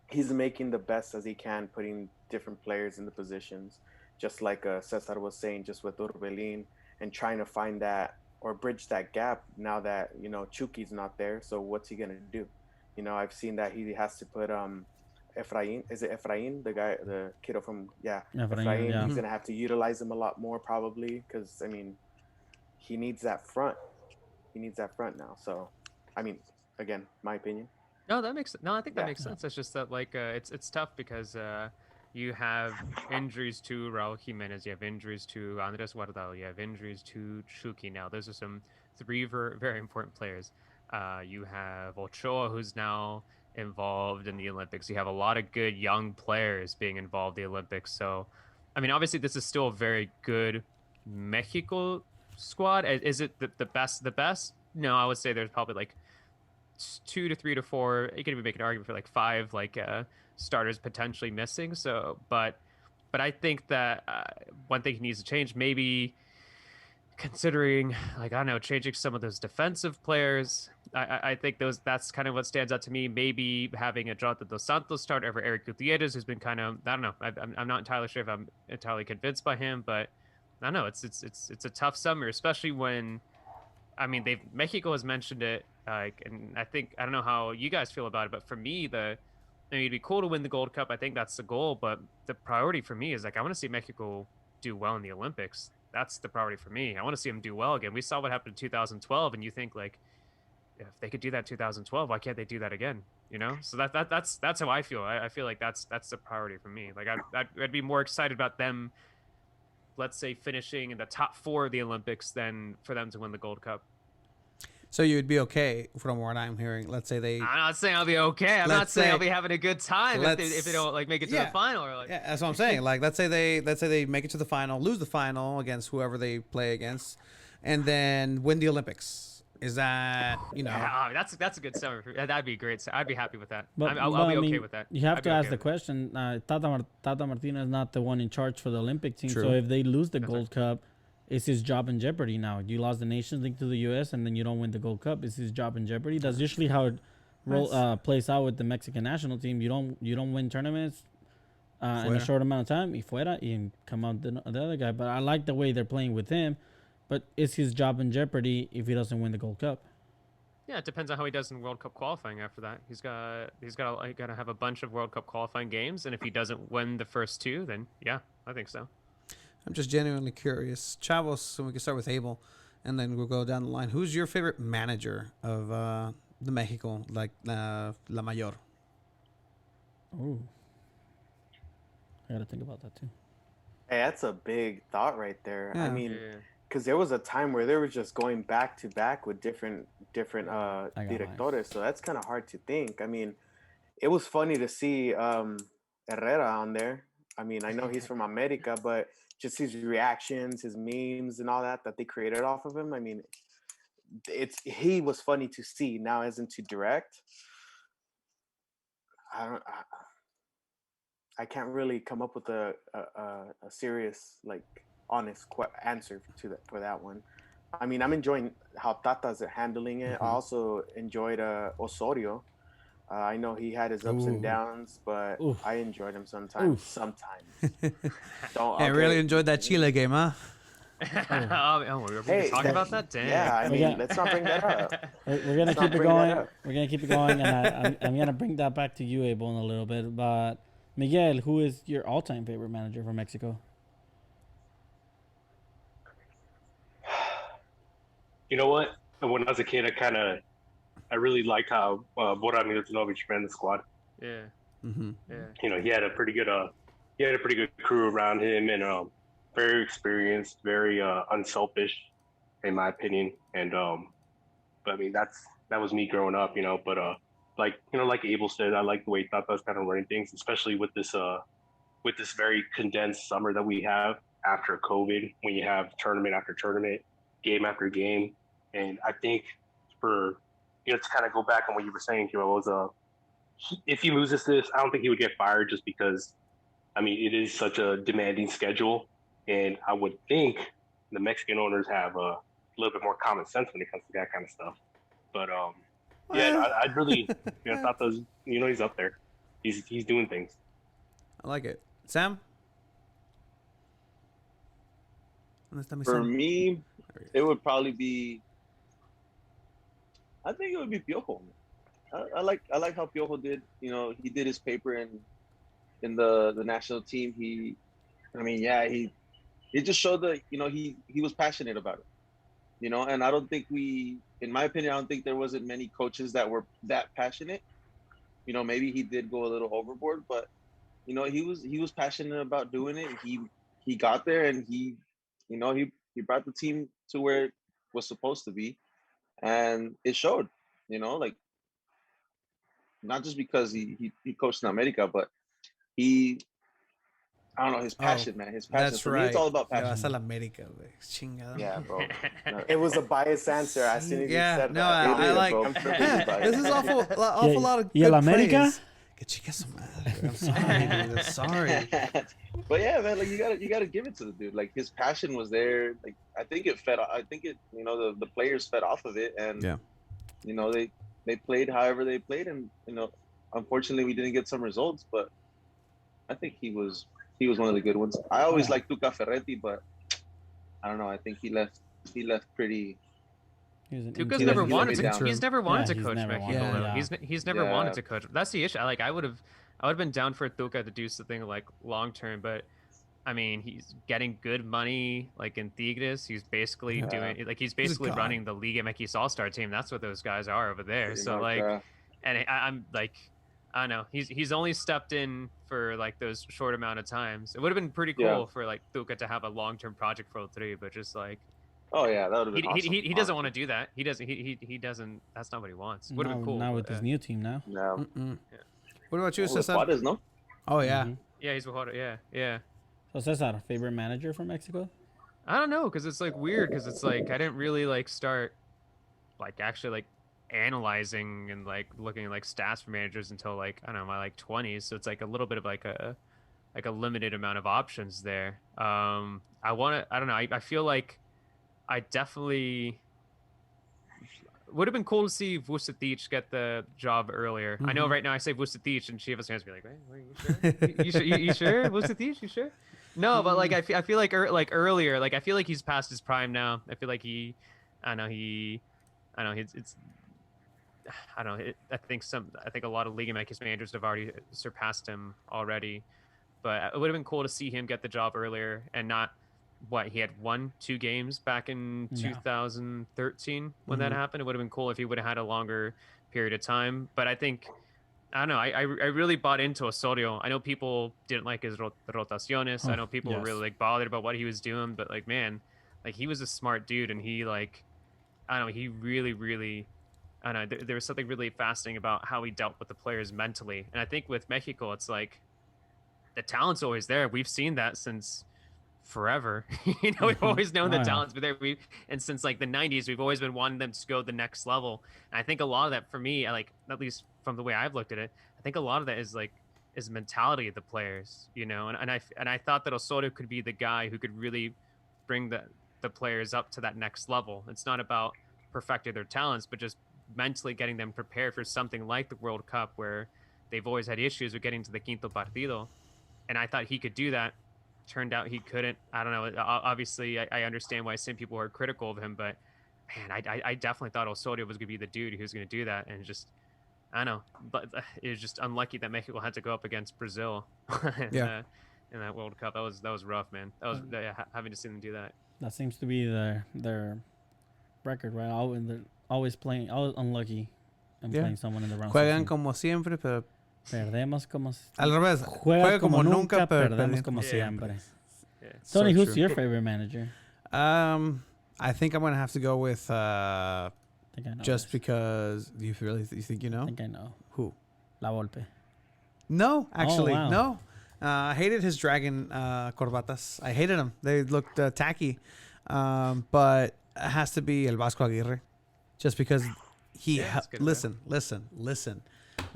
Speaker 5: he's making the best as he can, putting different players in the positions, just like Cesar was saying, just with Orbelin, and trying to find that or bridge that gap now that Chucky's not there. So what's he gonna do? I've seen that he has to put Efrain. Is it Efrain, the kiddo from Efrain?
Speaker 2: Yeah.
Speaker 5: He's gonna have to utilize him a lot more probably, because I mean, he needs that front. He needs that front now. So, I mean, again, my opinion.
Speaker 3: No, I think that makes sense. It's just that it's tough because you have injuries to Raul Jimenez, you have injuries to Andres Guardado, you have injuries to Chucky. Now those are some three very important players. You have Ochoa, who's now involved in the Olympics. You have a lot of good young players being involved in the Olympics. So, I mean, obviously this is still a very good Mexico squad. Is it the best? The best? No, I would say there's probably like 2 to 3 to 4. You can even make an argument for like 5 starters potentially missing. So, but I think that one thing he needs to change, maybe considering changing some of those defensive players. I think that's kind of what stands out to me. Maybe having a Jonathan Dos Santos start over Eric Gutierrez, who's been kind of, I don't know. I'm not entirely sure if I'm entirely convinced by him, but I don't know. It's a tough summer, especially when, I mean, Mexico has mentioned it, and I don't know how you guys feel about it, but for me, it'd be cool to win the Gold Cup. I think that's the goal, but the priority for me is I want to see Mexico do well in the Olympics. That's the priority for me. I want to see them do well again. We saw what happened in 2012, and you think if they could do that in 2012, why can't they do that again? So that's how I feel. I feel like that's the priority for me. I'd be more excited about them, let's say, finishing in the top 4 of the Olympics than for them to win the Gold Cup.
Speaker 1: So you would be okay from what I'm hearing. Let's say they.
Speaker 3: I'm not saying I'll be okay. I'm not saying I'll be having a good time if they don't make it to the final. Or
Speaker 1: yeah, that's what I'm saying. Let's say they make it to the final, lose the final against whoever they play against, and then win the Olympics. Is that
Speaker 3: Yeah, that's a good summer. That'd be great. I'd be happy with that.
Speaker 2: But,
Speaker 3: I'll be okay with that.
Speaker 2: You have to ask the question. Tata Martino is not the one in charge for the Olympic team.
Speaker 1: True.
Speaker 2: So if they lose the Gold Cup, is his job in jeopardy now? You lost the Nations League to the U.S. and then you don't win the Gold Cup. Is his job in jeopardy? That's usually how it plays out with the Mexican national team. You don't win tournaments in a short amount of time. Y fuera, y come out the other guy. But I like the way they're playing with him. But is his job in jeopardy if he doesn't win the Gold Cup?
Speaker 3: Yeah, it depends on how he does in World Cup qualifying after that. He's got to have a bunch of World Cup qualifying games, and if he doesn't win the first two, then yeah, I think so.
Speaker 1: I'm just genuinely curious. Chavos, so we can start with Abel, and then we'll go down the line. Who's your favorite manager of the Mexico, like La Mayor?
Speaker 2: Oh, I gotta think about that too.
Speaker 5: Hey, that's a big thought right there.
Speaker 1: Yeah.
Speaker 5: I mean,
Speaker 3: Yeah.
Speaker 5: because there was a time where they were just going back to back with different
Speaker 2: got mine.
Speaker 5: directores, so that's kind of hard to think. I mean, it was funny to see Herrera on there. I mean, I know he's from America, but just his reactions, his memes, and all that they created off of him. I mean, he was funny to see. Now, as into direct, I can't really come up with a serious, like, honest answer for that one. I mean, I'm enjoying how Tata's handling it. I also enjoyed Osorio. I know he had his ups and downs, but I enjoyed him sometimes.
Speaker 1: I really enjoyed that Chile game, huh?
Speaker 3: We're talking about that? Damn.
Speaker 5: Yeah, I mean, let's not bring that up.
Speaker 2: We're gonna keep it going. We're gonna keep it going, and I'm gonna bring that back to you, Abel, in a little bit. But Miguel, who is your all-time favorite manager from Mexico?
Speaker 6: You know what? When I was a kid, I really liked how Boran Milutinovic ran the squad.
Speaker 3: Yeah.
Speaker 1: Yeah.
Speaker 6: You know, he had a pretty good crew around him, and very experienced, very unselfish, in my opinion. And but I mean, that was me growing up, you know. But like Abel said, I like the way Tata's kind of running things, especially with this very condensed summer that we have after COVID, when you have tournament after tournament, game after game. And I think to kind of go back on what you were saying, was if he loses this, I don't think he would get fired, just because, I mean, it is such a demanding schedule, and I would think the Mexican owners have a little bit more common sense when it comes to that kind of stuff. But I really thought he's up there. He's doing things.
Speaker 1: I like it. Sam?
Speaker 4: For me, it would probably be. I think it would be Piojo. I like how Piojo did. You know, he did his paper in the national team. He just showed that, you know, he was passionate about it. You know, and I don't think in my opinion, I don't think there wasn't many coaches that were that passionate. You know, maybe he did go a little overboard, but you know, he was passionate about doing it. He got there, and he brought the team to where it was supposed to be. And it showed, you know, like, not just because he coached in America, but I don't know, his passion, man. His passion.
Speaker 1: That's
Speaker 4: For
Speaker 1: right.
Speaker 4: me, it's all about passion.
Speaker 1: Vas a la América, güey. Chingada.
Speaker 5: Yeah, bro. It was a biased answer. As soon as you said
Speaker 1: no,
Speaker 5: that.
Speaker 1: I like.
Speaker 4: bro.
Speaker 1: This is awful lot of
Speaker 2: ¿Y
Speaker 1: good
Speaker 2: el América?
Speaker 1: praise. Que chica su madre. I'm sorry, dude. I'm sorry.
Speaker 4: But yeah, man, like, you gotta give it to the dude. Like, his passion was there. Like, I think it, you know, the players fed off of it, and
Speaker 1: Yeah.
Speaker 4: you know, they played however they played, and you know, unfortunately we didn't get some results, but I think he was one of the good ones. I always liked Tuca Ferretti, but I don't know, I think he left pretty.
Speaker 3: Tuca's
Speaker 1: He
Speaker 3: never
Speaker 1: let me
Speaker 3: wanted to.
Speaker 1: down.
Speaker 3: He's never wanted to
Speaker 2: he's
Speaker 3: coach
Speaker 2: never
Speaker 3: Mexico.
Speaker 2: wanted,
Speaker 3: though.
Speaker 2: yeah.
Speaker 3: He's never wanted to coach. That's the issue. Like, I would have been down for Tuca to do something like long term, but I mean, he's getting good money, like in Tigres. He's basically he's basically
Speaker 1: god.
Speaker 3: running the Liga MX All-Star team. That's what those guys are over there.
Speaker 4: Pretty
Speaker 3: So
Speaker 4: much,
Speaker 3: like,
Speaker 4: yeah.
Speaker 3: and I'm like, I don't know. He's only stepped in for like those short amount of times. It would have been pretty cool
Speaker 4: Yeah.
Speaker 3: for like Tuca to have a long-term project for O3, but just like,
Speaker 4: Oh yeah, that would have been awesome.
Speaker 3: he doesn't want to do that. He doesn't. That's not what he wants. Would have been cool.
Speaker 2: Now with
Speaker 3: but,
Speaker 2: his new team now.
Speaker 4: Yeah.
Speaker 1: What about you,
Speaker 4: Well,
Speaker 1: Cesar?
Speaker 4: Juarez, no?
Speaker 1: Oh yeah.
Speaker 2: Mhm.
Speaker 3: yeah, he's with yeah.
Speaker 2: So Cesar, favorite manager from Mexico?
Speaker 3: I don't know, because it's like weird, because it's like I didn't really like start like actually like analyzing and like looking at like stats for managers until like, I don't know, my like 20s. So it's like a little bit of like a limited amount of options there. I don't know. I feel like I definitely would have been cool to see Vucetich get the job earlier. I know right now I say Vucetich and Chivas fans be like, wait, are you sure? you sure? Vucetich, you sure? No, but like I feel like earlier, like I feel like he's past his prime now. I feel like it's I don't know. I think a lot of Liga MX managers have already surpassed him already. But it would have been cool to see him get the job earlier and not what he had 1-2 games back in
Speaker 2: Yeah.
Speaker 3: 2013 when that
Speaker 1: Mhm.
Speaker 3: happened. It would have been cool if he would have had a longer period of time. But I think I don't know. I really bought into Osorio. I know people didn't like his rotaciones. I
Speaker 2: Oh,
Speaker 3: know people were
Speaker 2: yes.
Speaker 3: really like bothered about what he was doing, but like man, like he was a smart dude and he like I don't know, he really I don't know, there was something really fascinating about how he dealt with the players mentally. And I think with Mexico it's like the talent's always there. We've seen that since forever. We've
Speaker 2: Mhm.
Speaker 3: always known
Speaker 2: Oh,
Speaker 3: the
Speaker 2: yeah.
Speaker 3: talent's been there. And since like the 90s, we've always been wanting them to go the next level. And I think a lot of that for me, like at least from the way I've looked at it, I think a lot of that is like is mentality of the players, and I thought that Osorio could be the guy who could really bring the players up to that next level. It's not about perfecting their talents, but just mentally getting them prepared for something like the World Cup where they've always had issues with getting to the quinto partido. And I thought he could do that. Turned out he couldn't. I don't know. Obviously, I understand why some people are critical of him, but man, I definitely thought Osorio was going to be the dude who was going to do that. And just, I don't know. But it was just unlucky that Mexico had to go up against Brazil
Speaker 1: Yeah.
Speaker 3: in that World Cup. That was rough, man. That was having to see them do that.
Speaker 2: That seems to be their record, right? They're always unlucky and
Speaker 1: Yeah.
Speaker 2: playing someone in the round.
Speaker 1: Juegan
Speaker 2: 16.
Speaker 1: como siempre, pero
Speaker 2: Perdemos como
Speaker 1: al revés.
Speaker 2: juega como nunca, perdemos
Speaker 1: perdiendo
Speaker 2: como siempre.
Speaker 3: Yeah.
Speaker 2: Tony,
Speaker 1: So
Speaker 2: who's
Speaker 1: true.
Speaker 2: your favorite manager?
Speaker 1: I think I'm gonna have to go with
Speaker 2: I think I know.
Speaker 1: just
Speaker 2: this.
Speaker 1: because you think you
Speaker 2: I
Speaker 1: know
Speaker 2: think I know.
Speaker 1: who?
Speaker 2: La Volpe.
Speaker 1: No, actually,
Speaker 2: wow.
Speaker 1: no. I hated his dragon corbatas. I hated them. They looked tacky. But it has to be El Vasco Aguirre, just because he
Speaker 3: Yeah, that's good, man.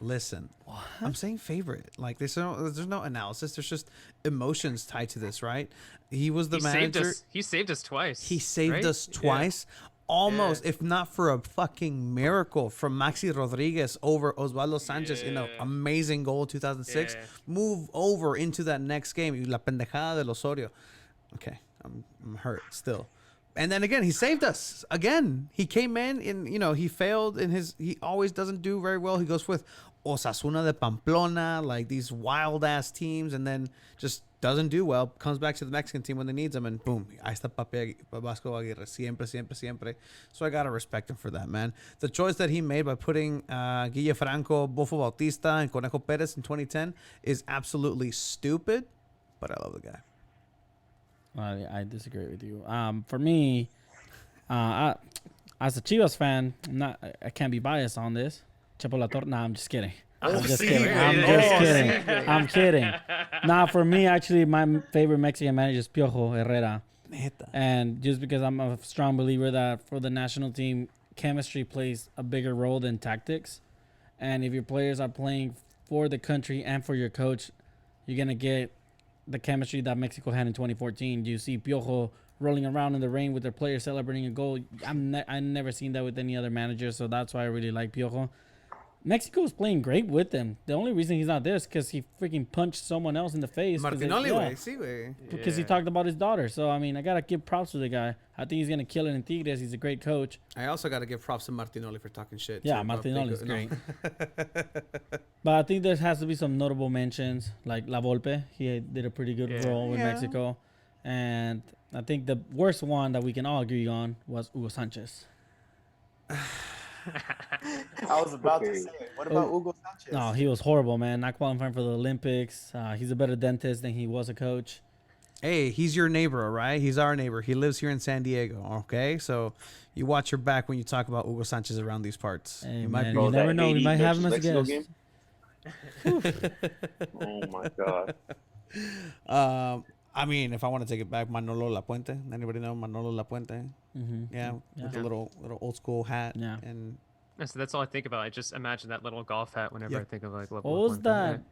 Speaker 1: listen. I'm saying favorite. Like there's no analysis. There's just emotions tied to this, right? He was the manager.
Speaker 3: He saved us twice.
Speaker 1: He saved
Speaker 3: right?
Speaker 1: us
Speaker 3: Yeah.
Speaker 1: twice. Almost,
Speaker 3: Yeah.
Speaker 1: if not for a fucking miracle from Maxi Rodriguez over Osvaldo Sanchez in an
Speaker 3: Yeah.
Speaker 1: amazing goal in 2006.
Speaker 3: Yeah.
Speaker 1: Move over into that next game. La pendejada del Osorio. Okay, I'm hurt still. And then again, he saved us. Again, he came in and, he failed in he always doesn't do very well. He goes with Osasuna de Pamplona, like these wild ass teams, and then just doesn't do well. Comes back to the Mexican team when they needs him, and boom, ahí está Papi Vasco Aguirre. Siempre. So I gotta respect him for that, man. The choice that he made by putting Guille Franco, Bofo Bautista, and Conejo Perez in 2010 is absolutely stupid, but I love the guy.
Speaker 2: I disagree with you. For me, as a Chivas fan, I can't be biased on this. Chapo La Torre. Nah, I'm just kidding. I'm just kidding. Nah, for me, actually, my favorite Mexican manager is Piojo Herrera.
Speaker 1: Neta.
Speaker 2: And just because I'm a strong believer that for the national team, chemistry plays a bigger role than tactics. And if your players are playing for the country and for your coach, you're going to get the chemistry that Mexico had in 2014. You see Piojo rolling around in the rain with their players celebrating a goal. I've never seen that with any other manager, so that's why I really like Piojo. Mexico was playing great with him. The only reason he's not there is because he freaking punched someone else in the face.
Speaker 1: Martinoli, güey. Sí, güey.
Speaker 2: Because he talked about his daughter. So, I mean, I got to give props to the guy. I think he's going to kill it in Tigres. He's a great coach.
Speaker 1: I also got to give props to Martinoli for talking shit.
Speaker 2: Yeah,
Speaker 1: too, but
Speaker 2: Martinoli's
Speaker 1: no.
Speaker 2: great. But I think there has to be some notable mentions, like La Volpe. He did a pretty good role with Mexico. And I think the worst one that we can all agree on was Hugo Sanchez.
Speaker 5: I was about to say, what about Hugo Sanchez?
Speaker 2: No, he was horrible, man. Not qualifying for the Olympics. He's a better dentist than he was a coach.
Speaker 1: Hey, he's your neighbor, all right? He's our neighbor. He lives here in San Diego, okay? So you watch your back when you talk about Hugo Sanchez around these parts.
Speaker 2: Hey,
Speaker 1: You
Speaker 2: man,
Speaker 1: be-
Speaker 2: you
Speaker 4: Bro,
Speaker 2: never
Speaker 4: that
Speaker 2: know. We
Speaker 4: 80
Speaker 2: might have him as a
Speaker 4: Mexico
Speaker 2: guest.
Speaker 4: Oh my god.
Speaker 1: I mean, if I want to take it back, Manolo Lapuente. Anybody know Manolo Lapuente?
Speaker 2: Mm-hmm.
Speaker 1: Yeah, with the little old school hat.
Speaker 2: Yeah.
Speaker 1: And
Speaker 3: So that's all I think about. I just imagine that little golf hat whenever
Speaker 1: Yeah.
Speaker 3: I think of like.
Speaker 2: What was that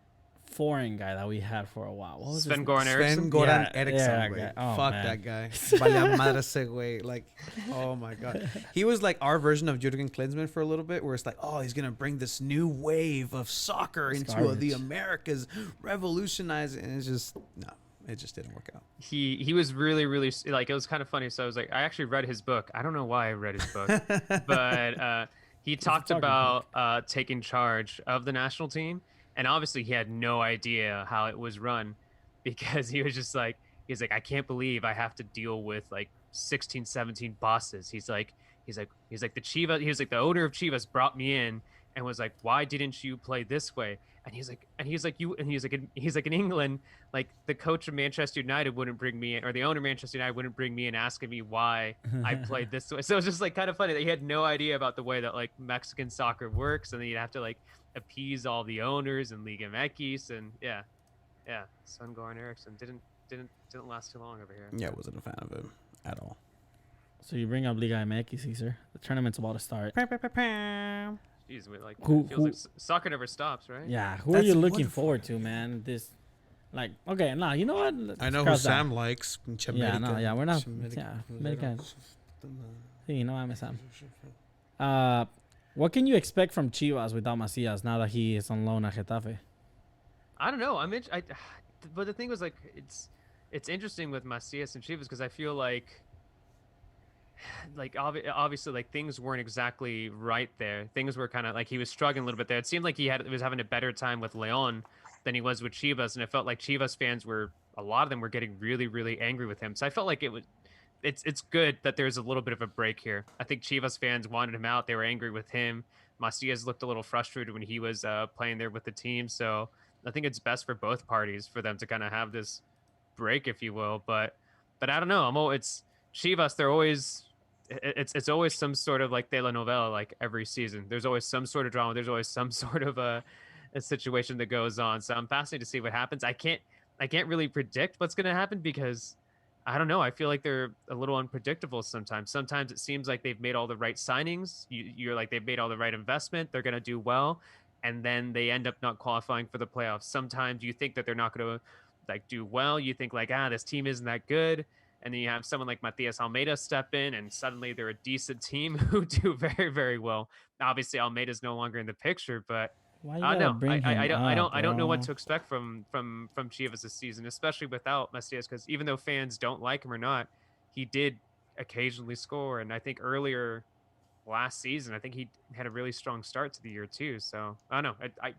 Speaker 2: foreign guy that we had for a while? What was his
Speaker 3: Sven
Speaker 2: name?
Speaker 3: Goran Eriksson?
Speaker 1: Sven Goran
Speaker 2: Yeah,
Speaker 1: Eriksson,
Speaker 2: yeah,
Speaker 1: güey.
Speaker 2: that guy. Oh,
Speaker 1: Fuck
Speaker 2: man.
Speaker 1: that guy. Vaya madre ese güey. Like, oh my God. He was like our version of Jurgen Klinsmann for a little bit, where it's like, oh, he's going to bring this new wave of soccer
Speaker 2: It's
Speaker 1: into
Speaker 2: garbage.
Speaker 1: the Americas, revolutionize it. And it's just, no, it just didn't work out.
Speaker 3: He was really like, it was kind of funny. So I was like, I actually read his book. I don't know why I read his book, but he talked
Speaker 2: talking
Speaker 3: about taking charge of the national team, and obviously he had no idea how it was run, because he's like, I can't believe I have to deal with like 16, 17 bosses. He's like the Chivas. He was like, the owner of Chivas brought me in and was like, why didn't you play this way? And he's like in England, like the coach of Manchester United wouldn't bring me in, or the owner of Manchester United wouldn't bring me in asking me why I played this way. So it's just like kind of funny that he had no idea about the way that like Mexican soccer works, and then you'd have to like appease all the owners in Liga MX, and yeah, Son Goran Eriksson didn't last too long over here.
Speaker 1: Yeah, I wasn't a fan of him at all.
Speaker 2: So you bring up Liga MX, Cesar. The tournament's about to start.
Speaker 3: Jeez, like
Speaker 2: Who-
Speaker 3: it feels like soccer never stops, right?
Speaker 2: Yeah, who
Speaker 1: That's
Speaker 2: are you looking
Speaker 1: wonderful.
Speaker 2: forward to, man? This, like, okay, nah, you know what?
Speaker 1: I know who
Speaker 2: Cross that.
Speaker 1: Sam likes.
Speaker 2: Yeah, no, yeah, we're not. Yeah, American. Sí, no mames, Sam. What can you expect from Chivas without Macias now that he is on loan at Getafe?
Speaker 3: I don't know. But the thing was like, it's interesting with Macias and Chivas, because I feel like obviously like things weren't exactly right there. Things were kind of like he was struggling a little bit there. It seemed like he was having a better time with Leon than he was with Chivas, and it felt like Chivas fans a lot of them were getting really, really angry with him. So I felt like it's good that there's a little bit of a break here. I think Chivas fans wanted him out. They were angry with him. Macias looked a little frustrated when he was playing there with the team. So I think it's best for both parties for them to kind of have this break, if you will. But I don't know. It's Chivas. They're always it's always some sort of like telenovela, like every season. There's always some sort of drama. There's always some sort of a situation that goes on. So I'm fascinated to see what happens. I can't really predict what's going to happen, because I don't know. I feel like they're a little unpredictable sometimes. Sometimes it seems like they've made all the right signings. You're like, they've made all the right investment. They're going to do well. And then they end up not qualifying for the playoffs. Sometimes you think that they're not going to like do well. You think like, this team isn't that good. And then you have someone like Matias Almeida step in, and suddenly they're a decent team who do very, very well. Obviously, Almeida's no longer in the picture, but
Speaker 2: Why you
Speaker 3: I
Speaker 2: gotta
Speaker 3: know
Speaker 2: bring him
Speaker 3: I don't know what
Speaker 2: bro?
Speaker 3: to expect from Chivas this season, especially without Macias, because even though fans don't like him or not, he did occasionally score, and I think earlier last season, I think he had a really strong start to the year too. So I don't know. I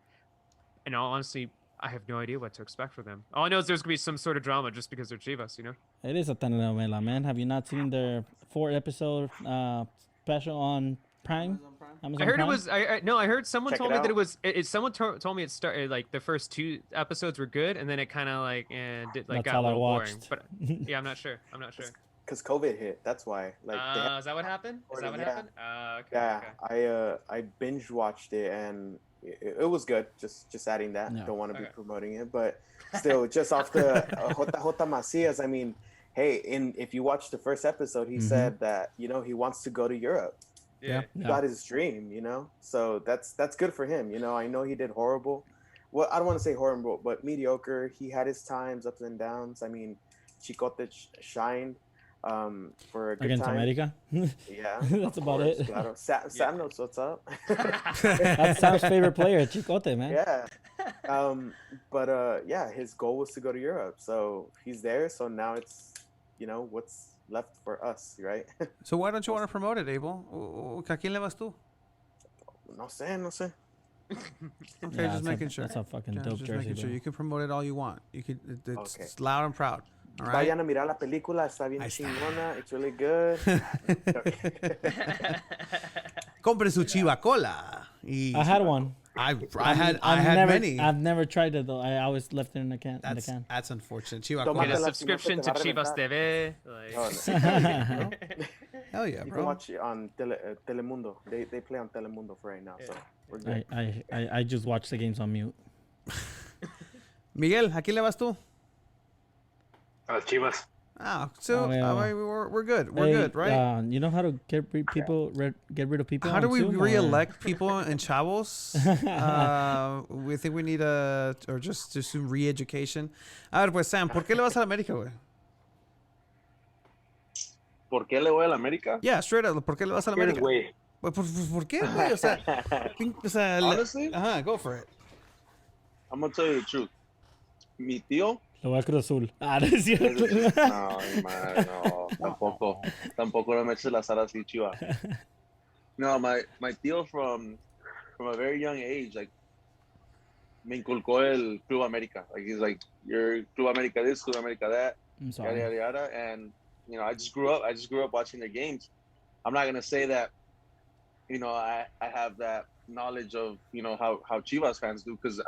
Speaker 3: in all honesty, I have no idea what to expect from them. All I know is there's gonna be some sort of drama just because they're Chivas, you know.
Speaker 2: It is a telenovela, man. Have you not seen their 4-episode special on Prime? Amazon
Speaker 3: I heard
Speaker 2: Prime?
Speaker 3: it was. I heard someone
Speaker 5: Check
Speaker 3: told
Speaker 5: it
Speaker 3: me that it
Speaker 5: out.
Speaker 3: was. Someone told me it started like the first 2 episodes were good, and then it kind of like
Speaker 2: That's
Speaker 3: got a
Speaker 2: all I
Speaker 3: little boring.
Speaker 2: watched.
Speaker 3: But yeah, I'm not sure.
Speaker 5: Because COVID hit. That's why. Like, they had-
Speaker 3: Is that what happened? Is that what
Speaker 5: Yeah.
Speaker 3: happened? Okay.
Speaker 5: yeah,
Speaker 3: Okay.
Speaker 5: I binge watched it, and it was good. Just adding that.
Speaker 2: Yeah.
Speaker 5: Don't want to be
Speaker 3: Okay.
Speaker 5: promoting it, but still, just off the Jota Macias. I mean, hey, if you watch the first episode, he said that he wants to go to Europe.
Speaker 3: Yeah.
Speaker 5: He got his dream, so that's good for him. I know he did horrible. Well, I don't want to say horrible, but mediocre. He had his times, ups and downs. I mean, Chicote shined for a good
Speaker 2: Against
Speaker 5: time.
Speaker 2: America?
Speaker 5: Yeah,
Speaker 2: That's
Speaker 5: of
Speaker 2: about
Speaker 5: course,
Speaker 2: it.
Speaker 5: claro. Sam knows what's up.
Speaker 2: That's Sam's favorite player, Chicote, man.
Speaker 5: Yeah. But yeah, his goal was to go to Europe, so he's there. So now it's what's left for us, right?
Speaker 1: So why don't you want to promote it, Abel? ¿A quién le vas tú?
Speaker 5: No sé.
Speaker 1: Okay,
Speaker 2: Yeah,
Speaker 1: just making sure.
Speaker 2: That's a fucking
Speaker 1: Yeah,
Speaker 2: dope
Speaker 1: just
Speaker 2: jersey,
Speaker 1: making sure.
Speaker 2: bro.
Speaker 1: You can promote it all you want. You can. It's
Speaker 5: Okay.
Speaker 1: loud and proud. All right.
Speaker 5: Vayan a mirar la película, está bien
Speaker 1: Ahí está.
Speaker 5: chingona. It's really good.
Speaker 1: Compre su Chiva Cola. Y
Speaker 2: I had one.
Speaker 1: I
Speaker 2: I've
Speaker 1: had
Speaker 2: never,
Speaker 1: many.
Speaker 2: I've never tried it though. I always left it in the can.
Speaker 1: That's unfortunate. Chiva
Speaker 5: Tómatela.
Speaker 3: Get a
Speaker 1: Cola.
Speaker 3: subscription to
Speaker 5: te va a
Speaker 3: Chivas
Speaker 5: reventar.
Speaker 3: TV. Like,
Speaker 5: Oh, no.
Speaker 1: Hell yeah,
Speaker 5: You can
Speaker 1: bro.
Speaker 5: watch it on Telemundo. They play on Telemundo for right now, so we're good.
Speaker 2: I just watch the games on mute.
Speaker 1: Miguel, ¿a quién le vas tú?
Speaker 6: Chivas.
Speaker 1: Ah, so
Speaker 2: yeah.
Speaker 1: we're good. We're
Speaker 2: Hey,
Speaker 1: good, right?
Speaker 2: You know how to get rid of people?
Speaker 1: How do
Speaker 2: on
Speaker 1: we
Speaker 2: Zoom, or-
Speaker 1: re-elect people in Chavos? We think we need or just some re-education. A ver, pues Sam, ¿por qué le vas a la América, güey?
Speaker 4: ¿Por qué le voy a la América?
Speaker 1: Yeah, straight up, ¿por qué le vas a la
Speaker 6: Here's
Speaker 1: América?
Speaker 6: way.
Speaker 1: Pues, ¿Por qué, güey? O sea,
Speaker 4: Honestly,
Speaker 1: go for it.
Speaker 4: I'm gonna tell you the truth. Mi tío.
Speaker 2: Lo voy a Cruz Azul. Ah, no es cierto.
Speaker 4: No, man, no. Tampoco no me eches la sal así, chiva. No, my tío from a very young age, like, me inculcó el Club America. Like, he's like, you're Club America this, Club America that,
Speaker 2: I'm
Speaker 4: yada
Speaker 2: sorry.
Speaker 4: yada yada. And I just grew up watching their games. I'm not gonna say that, I have that knowledge of how Chivas fans do, because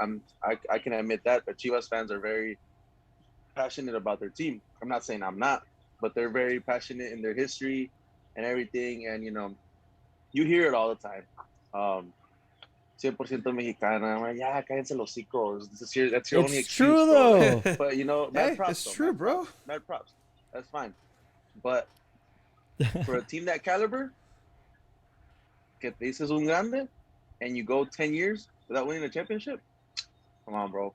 Speaker 4: I can admit that Chivas fans are very passionate about their team. I'm not saying I'm not, but they're very passionate in their history and everything. And you hear it all the time. 100% mexicana. Like, yeah, cállense los hocicos. That's your only
Speaker 2: It's
Speaker 4: excuse,
Speaker 2: true
Speaker 4: bro.
Speaker 2: though.
Speaker 4: But mad
Speaker 1: Hey,
Speaker 4: props.
Speaker 1: it's
Speaker 4: Though,
Speaker 1: true,
Speaker 4: mad
Speaker 1: bro.
Speaker 4: props, mad props. That's fine. But for a team that caliber, que te dices un grande, and you go 10 years without winning a championship, come on, bro.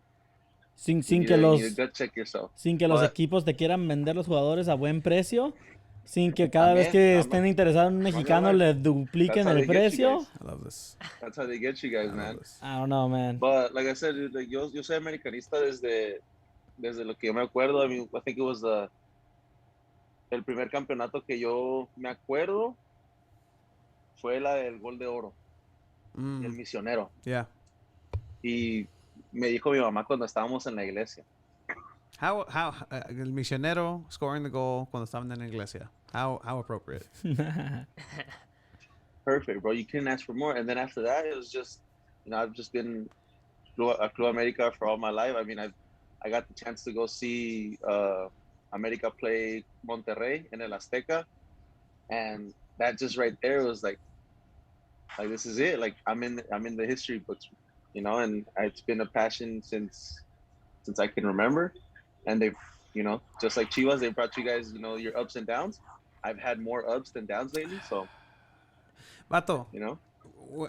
Speaker 2: Sin
Speaker 4: You
Speaker 2: sin
Speaker 4: need
Speaker 2: que
Speaker 4: to
Speaker 2: los
Speaker 4: gut check yourself.
Speaker 2: sin que los
Speaker 4: But-
Speaker 2: equipos te quieran vender los jugadores a buen precio, sin que cada vez
Speaker 4: También,
Speaker 2: que
Speaker 4: I'm
Speaker 2: estén
Speaker 4: a-
Speaker 2: interesados en un mexicano le dupliquen
Speaker 4: That's how
Speaker 2: el
Speaker 4: they get you
Speaker 2: precio.
Speaker 4: guys.
Speaker 1: I love this.
Speaker 4: That's how they get you
Speaker 1: I
Speaker 4: guys,
Speaker 1: love
Speaker 4: man.
Speaker 1: this.
Speaker 2: I don't know, man.
Speaker 4: But like I said, like, yo soy americanista desde lo que yo me acuerdo. I mean, I think it was el primer campeonato que yo me acuerdo fue la del Gol de Oro, el
Speaker 1: Mm,
Speaker 4: misionero.
Speaker 1: yeah.
Speaker 4: Y me dijo mi mamá cuando estábamos en la iglesia.
Speaker 1: How el misionero scoring the goal cuando estaban en la iglesia? How appropriate.
Speaker 4: Perfect, bro. You couldn't ask for more. And then after that, it was just, I've just been a Club America for all my life. I mean, I got the chance to go see America play Monterrey in El Azteca, and that just right there was like this is it. Like, I'm in the history books, and it's been a passion since I can remember. And they've, just like Chivas, they brought you guys, your ups and downs. I've had more ups than downs lately, so
Speaker 1: Vato,
Speaker 4: you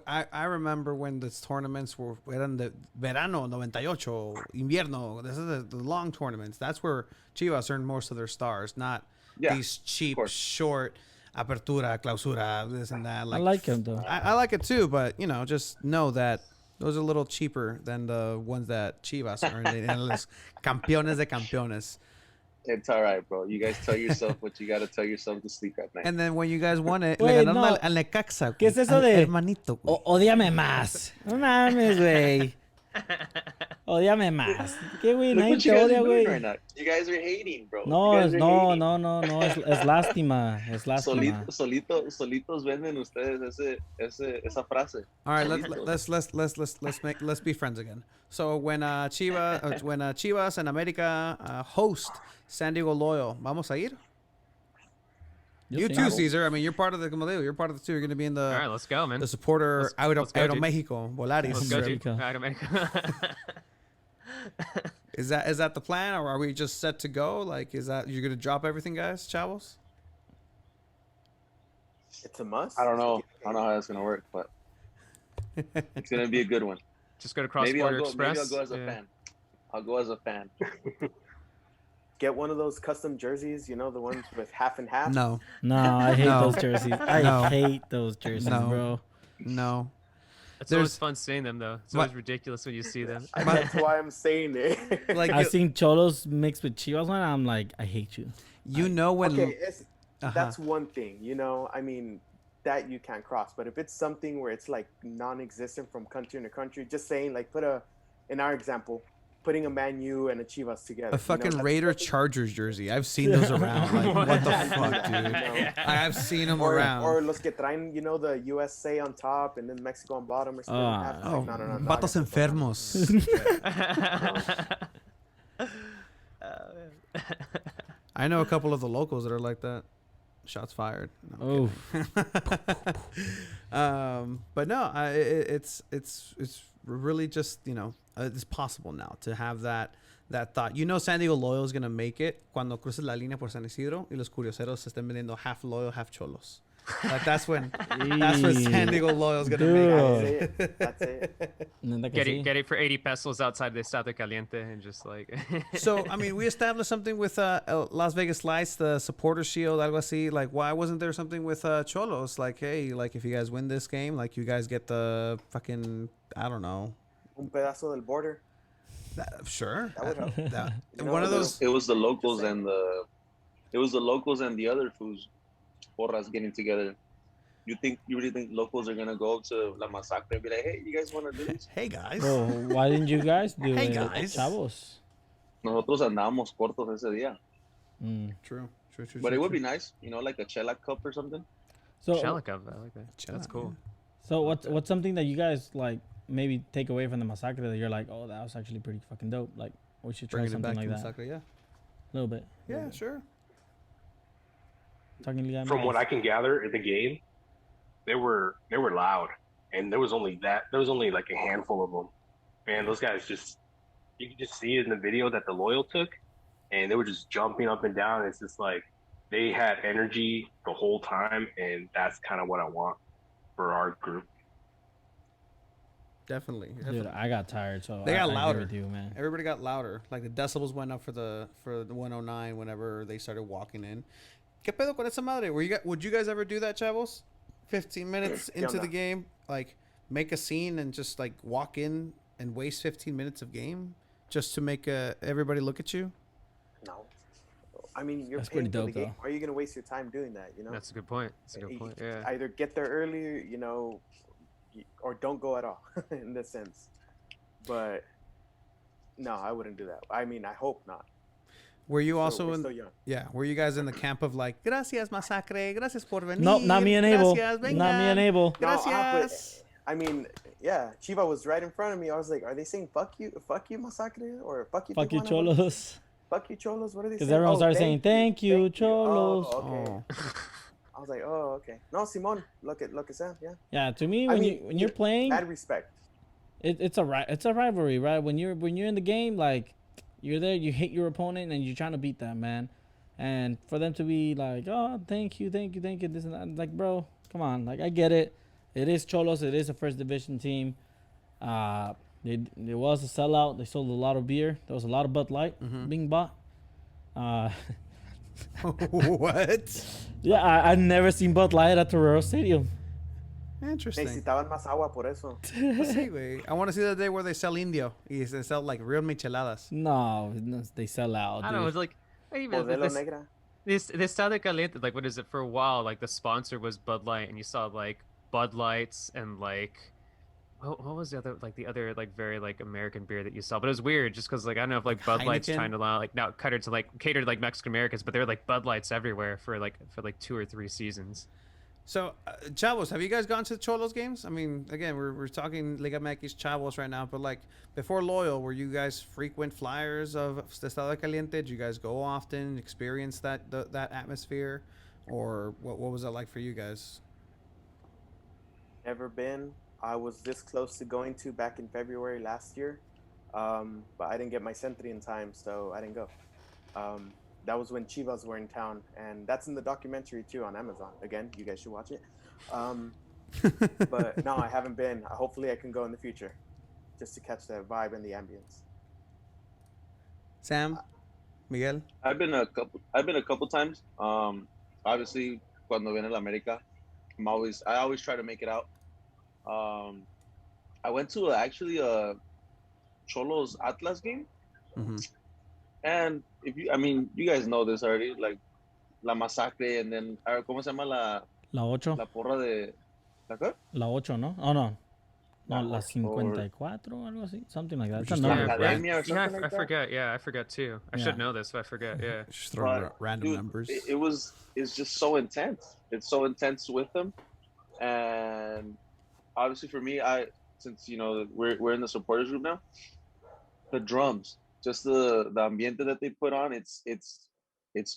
Speaker 1: I remember when these tournaments eran de verano 98, invierno. This is the long tournaments. That's where Chivas earned most of their stars, not
Speaker 4: Yeah,
Speaker 1: these cheap,
Speaker 4: course.
Speaker 1: short apertura, clausura, this and that.
Speaker 2: I like him though.
Speaker 1: I like it too, but just know that those are a little cheaper than the ones that Chivas earned. En los campeones de campeones.
Speaker 4: It's all right, bro. You guys tell yourself what you got to tell yourself to sleep at night.
Speaker 1: And then when you guys won it,
Speaker 2: Wait,
Speaker 1: le ganaron
Speaker 2: no.
Speaker 1: al Necaxa.
Speaker 2: ¿Qué es eso
Speaker 1: al
Speaker 2: de-
Speaker 1: hermanito, güey.
Speaker 2: Ódiame más. No mames, güey. Ódiame más. ¿Qué, güey?
Speaker 4: Look
Speaker 2: Nadie
Speaker 4: what
Speaker 2: te
Speaker 4: you guys
Speaker 2: odia,
Speaker 4: are doing
Speaker 2: güey.
Speaker 4: right now. You guys are hating, bro.
Speaker 2: No,
Speaker 4: You guys are hating.
Speaker 2: no, es lástima, es lástima.
Speaker 4: Solitos venden ustedes esa frase.
Speaker 1: All right,
Speaker 4: Solitos.
Speaker 1: let's be friends again. So when Chivas and America host San Diego Loyal, vamos a ir.
Speaker 2: Yo
Speaker 1: You
Speaker 2: sí.
Speaker 1: too, Cesar. I mean, you're part of the como digo, you're part of the two. You're going to be in
Speaker 3: All right, let's go, man.
Speaker 1: the supporter
Speaker 3: Let's go, dude.
Speaker 1: Aeroméxico, Volaris.
Speaker 3: Let's go,
Speaker 2: Let's
Speaker 3: dude.
Speaker 2: go.
Speaker 3: All right, America.
Speaker 1: Is that the plan, or are we just set to go? Like, is that you're going to drop everything, guys, Chavos?
Speaker 5: It's a must.
Speaker 4: I don't know how that's gonna work, but it's gonna be a good one.
Speaker 3: Just go to Cross
Speaker 4: Maybe I'll
Speaker 3: Border
Speaker 4: go.
Speaker 3: Express.
Speaker 4: Maybe I'll go as a
Speaker 3: Yeah.
Speaker 4: fan. I'll go as a fan.
Speaker 5: Get one of those custom jerseys, the ones with half and half.
Speaker 1: No,
Speaker 2: No, I hate
Speaker 1: No.
Speaker 2: those jerseys. I
Speaker 1: No.
Speaker 2: hate those jerseys,
Speaker 1: No.
Speaker 2: bro.
Speaker 1: no.
Speaker 3: It's
Speaker 1: There's-
Speaker 3: always fun seeing them, though. It's
Speaker 1: What?
Speaker 3: always ridiculous when you see them.
Speaker 5: That's why I'm saying it.
Speaker 1: Like
Speaker 2: I've seen Xolos mixed with Chivas one. I'm like, I hate you.
Speaker 1: you know when.
Speaker 5: Okay,
Speaker 1: Uh-huh.
Speaker 5: that's one thing, I mean, that you can't cross. But if it's something where it's like non-existent from country to country, just saying, like, in our example, putting a Man U and a Chivas together.
Speaker 1: A fucking
Speaker 5: that's
Speaker 1: Raider
Speaker 5: something-
Speaker 1: Chargers jersey. I've seen those around. Like, what the
Speaker 5: Yeah.
Speaker 1: fuck, dude? I've seen them
Speaker 5: Or
Speaker 1: around.
Speaker 5: los que traen, the USA on top and then Mexico on bottom or something.
Speaker 2: Ah.
Speaker 5: It's like, no,
Speaker 1: Vatos enfermos. I know a couple of the locals that are like that. Shots fired. No, I'm
Speaker 2: Oh,
Speaker 1: but no, it's really just it's possible now to have that thought. San Diego Loyal is gonna make it cuando cruces la línea por San Isidro y los curioseros se estén vendiendo half loyal, half cholos. Like that's when San Diego Loyal is gonna make it.
Speaker 5: That's it.
Speaker 2: neta que
Speaker 3: Get
Speaker 2: sí.
Speaker 3: it, get it for 80 pesos outside the Estado Caliente and just like.
Speaker 1: So, I mean, we established something with Las Vegas Lights, the supporter shield, algo así. Like, why wasn't there something with Xolos? Like, hey, like, if you guys win this game, like, you guys get the fucking, I don't know.
Speaker 5: Un pedazo del border.
Speaker 1: Sure.
Speaker 5: That would help.
Speaker 1: One of those.
Speaker 4: It was the locals and the other fools porras getting together. you really think locals are gonna go up to La Masacre and be like, hey, you guys want to do this?
Speaker 1: Hey guys.
Speaker 2: Bro, why didn't you guys do
Speaker 1: Hey,
Speaker 2: it,
Speaker 1: guys.
Speaker 2: Chavos?
Speaker 4: Nosotros andábamos cortos ese día,
Speaker 1: True.
Speaker 4: but it would be nice, like a Chela cup or something.
Speaker 2: So,
Speaker 3: Shallow Cup, I like that. That's
Speaker 1: Chela,
Speaker 3: cool.
Speaker 2: so what's something that you guys like maybe take away from the massacre that you're like, oh, that was actually pretty fucking dope. Like, we should try
Speaker 1: Bringing it
Speaker 2: something
Speaker 1: back
Speaker 2: like
Speaker 1: to
Speaker 2: that.
Speaker 1: Masacre, yeah.
Speaker 2: A little bit.
Speaker 1: Yeah, sure.
Speaker 2: Talking Liga
Speaker 6: From what
Speaker 2: MX.
Speaker 6: I can gather in the game, they were loud, and there was only like a handful of them. Man, those guys you could just see it in the video that the Loyal took, and they were just jumping up and down. It's just like they had energy the whole time, and that's kind of what I want for our group.
Speaker 1: Definitely.
Speaker 2: Dude, I got tired, so
Speaker 1: They got
Speaker 2: I
Speaker 1: louder.
Speaker 2: agree with you, man.
Speaker 1: Everybody got louder. Like the decibels went up for the 109 whenever they started walking in. ¿Qué pedo con esa madre? Would you guys ever do that, chavos? 15 minutes into the game, like make a scene and just like walk in and waste 15 minutes of game just to make everybody look at you?
Speaker 5: No. I mean, you're
Speaker 2: That's
Speaker 5: paying
Speaker 2: pretty
Speaker 5: for the
Speaker 2: dope,
Speaker 5: game.
Speaker 2: though.
Speaker 5: Why are you gonna waste your time doing that?
Speaker 3: That's a good point. That's a good point. Yeah.
Speaker 5: Either get there early, or don't go at all in this sense. But no, I wouldn't do that. I mean, I hope not.
Speaker 1: Were you
Speaker 5: We're
Speaker 1: also
Speaker 5: still young.
Speaker 1: Yeah, were you guys in the camp of like, gracias Masacre, gracias por venir.
Speaker 2: Nope, not me and Abel.
Speaker 1: Gracias,
Speaker 2: Not me and
Speaker 1: vengan,
Speaker 2: Abel.
Speaker 5: No,
Speaker 1: Gracias.
Speaker 5: I mean, yeah, Chiva was right in front of me. I was like, are they saying fuck you, Masacre, or fuck you,
Speaker 2: Fuck you,
Speaker 5: Tijuana?
Speaker 2: Cholos.
Speaker 5: Fuck you, Cholos. What are they saying?
Speaker 2: Because everyone started saying, thank you, Cholos.
Speaker 5: Oh, okay.
Speaker 1: Oh.
Speaker 5: I was like, oh, okay. No, Simon, look at Sam. Yeah.
Speaker 2: Yeah, to me,
Speaker 5: I
Speaker 2: when
Speaker 5: mean,
Speaker 2: you're playing,
Speaker 5: Mad respect.
Speaker 2: it's a rivalry, right? When you're in the game, like you're there, you hate your opponent, and you're trying to beat them, man. And for them to be like, oh, thank you, this and that, like, bro, come on, like I get it. It is Cholos. It is a first division team. It was a sellout. They sold a lot of beer. There was a lot of Bud Light being bought.
Speaker 1: What?
Speaker 2: Yeah, I've never seen Bud Light at Torero Stadium.
Speaker 1: Interesting.
Speaker 5: Necesitaban más agua por eso.
Speaker 1: Let's see, güey. I want to see the day where they sell indio. Y they sell like real micheladas.
Speaker 2: No, they sell out.
Speaker 3: I don't know. It's like even
Speaker 5: Modelo negra.
Speaker 3: this Estado Caliente. Like, what is it? For a while, like the sponsor was Bud Light, and you saw like Bud Lights and like what was the other like very like American beer that you saw? But it was weird just because like I don't know if like Bud Light's
Speaker 1: Heineken?
Speaker 3: trying to allow like now cater to like Mexican Americans, but there were like Bud Lights everywhere for like 2 or 3 seasons.
Speaker 1: So, Chavos, have you guys gone to Cholos games? I mean, again, we're talking Liga MX Chavos right now, but like before Loyal, were you guys frequent flyers of Estado Caliente? Did you guys go often, experience that atmosphere, or what was it like for you guys?
Speaker 5: Never been. I was this close to going to back in February last year, but I didn't get my Sentry in time, so I didn't go. That was when Chivas were in town, and that's in the documentary too on Amazon. Again, you guys should watch it. But no, I haven't been. Hopefully, I can go in the future, just to catch the vibe and the ambience.
Speaker 1: Sam, Miguel.
Speaker 4: I've been a couple times. Obviously, cuando viene la América, I always try to make it out. I went to actually a Xolos Atlas game, and you guys know this already, like La Masacre, and then ¿cómo se llama
Speaker 2: La 8.
Speaker 4: la porra de la qué?
Speaker 2: La 8, ¿no? Oh, no. No,
Speaker 4: La
Speaker 2: la
Speaker 4: 54,
Speaker 2: 54, algo así. Something like that.
Speaker 1: Which
Speaker 2: It's a
Speaker 1: is
Speaker 2: number.
Speaker 1: like
Speaker 4: Academia or
Speaker 3: Yeah,
Speaker 4: something like
Speaker 3: I
Speaker 4: that.
Speaker 3: forget. Yeah, I forgot too. I
Speaker 2: Yeah.
Speaker 3: should know this, but I forget. Yeah.
Speaker 1: Just throwing
Speaker 4: But,
Speaker 1: random
Speaker 4: dude,
Speaker 1: numbers.
Speaker 4: It's just so intense. It's so intense with them, and obviously for me, since we're in the supporters group now, the drums, just the ambiente that they put on, it's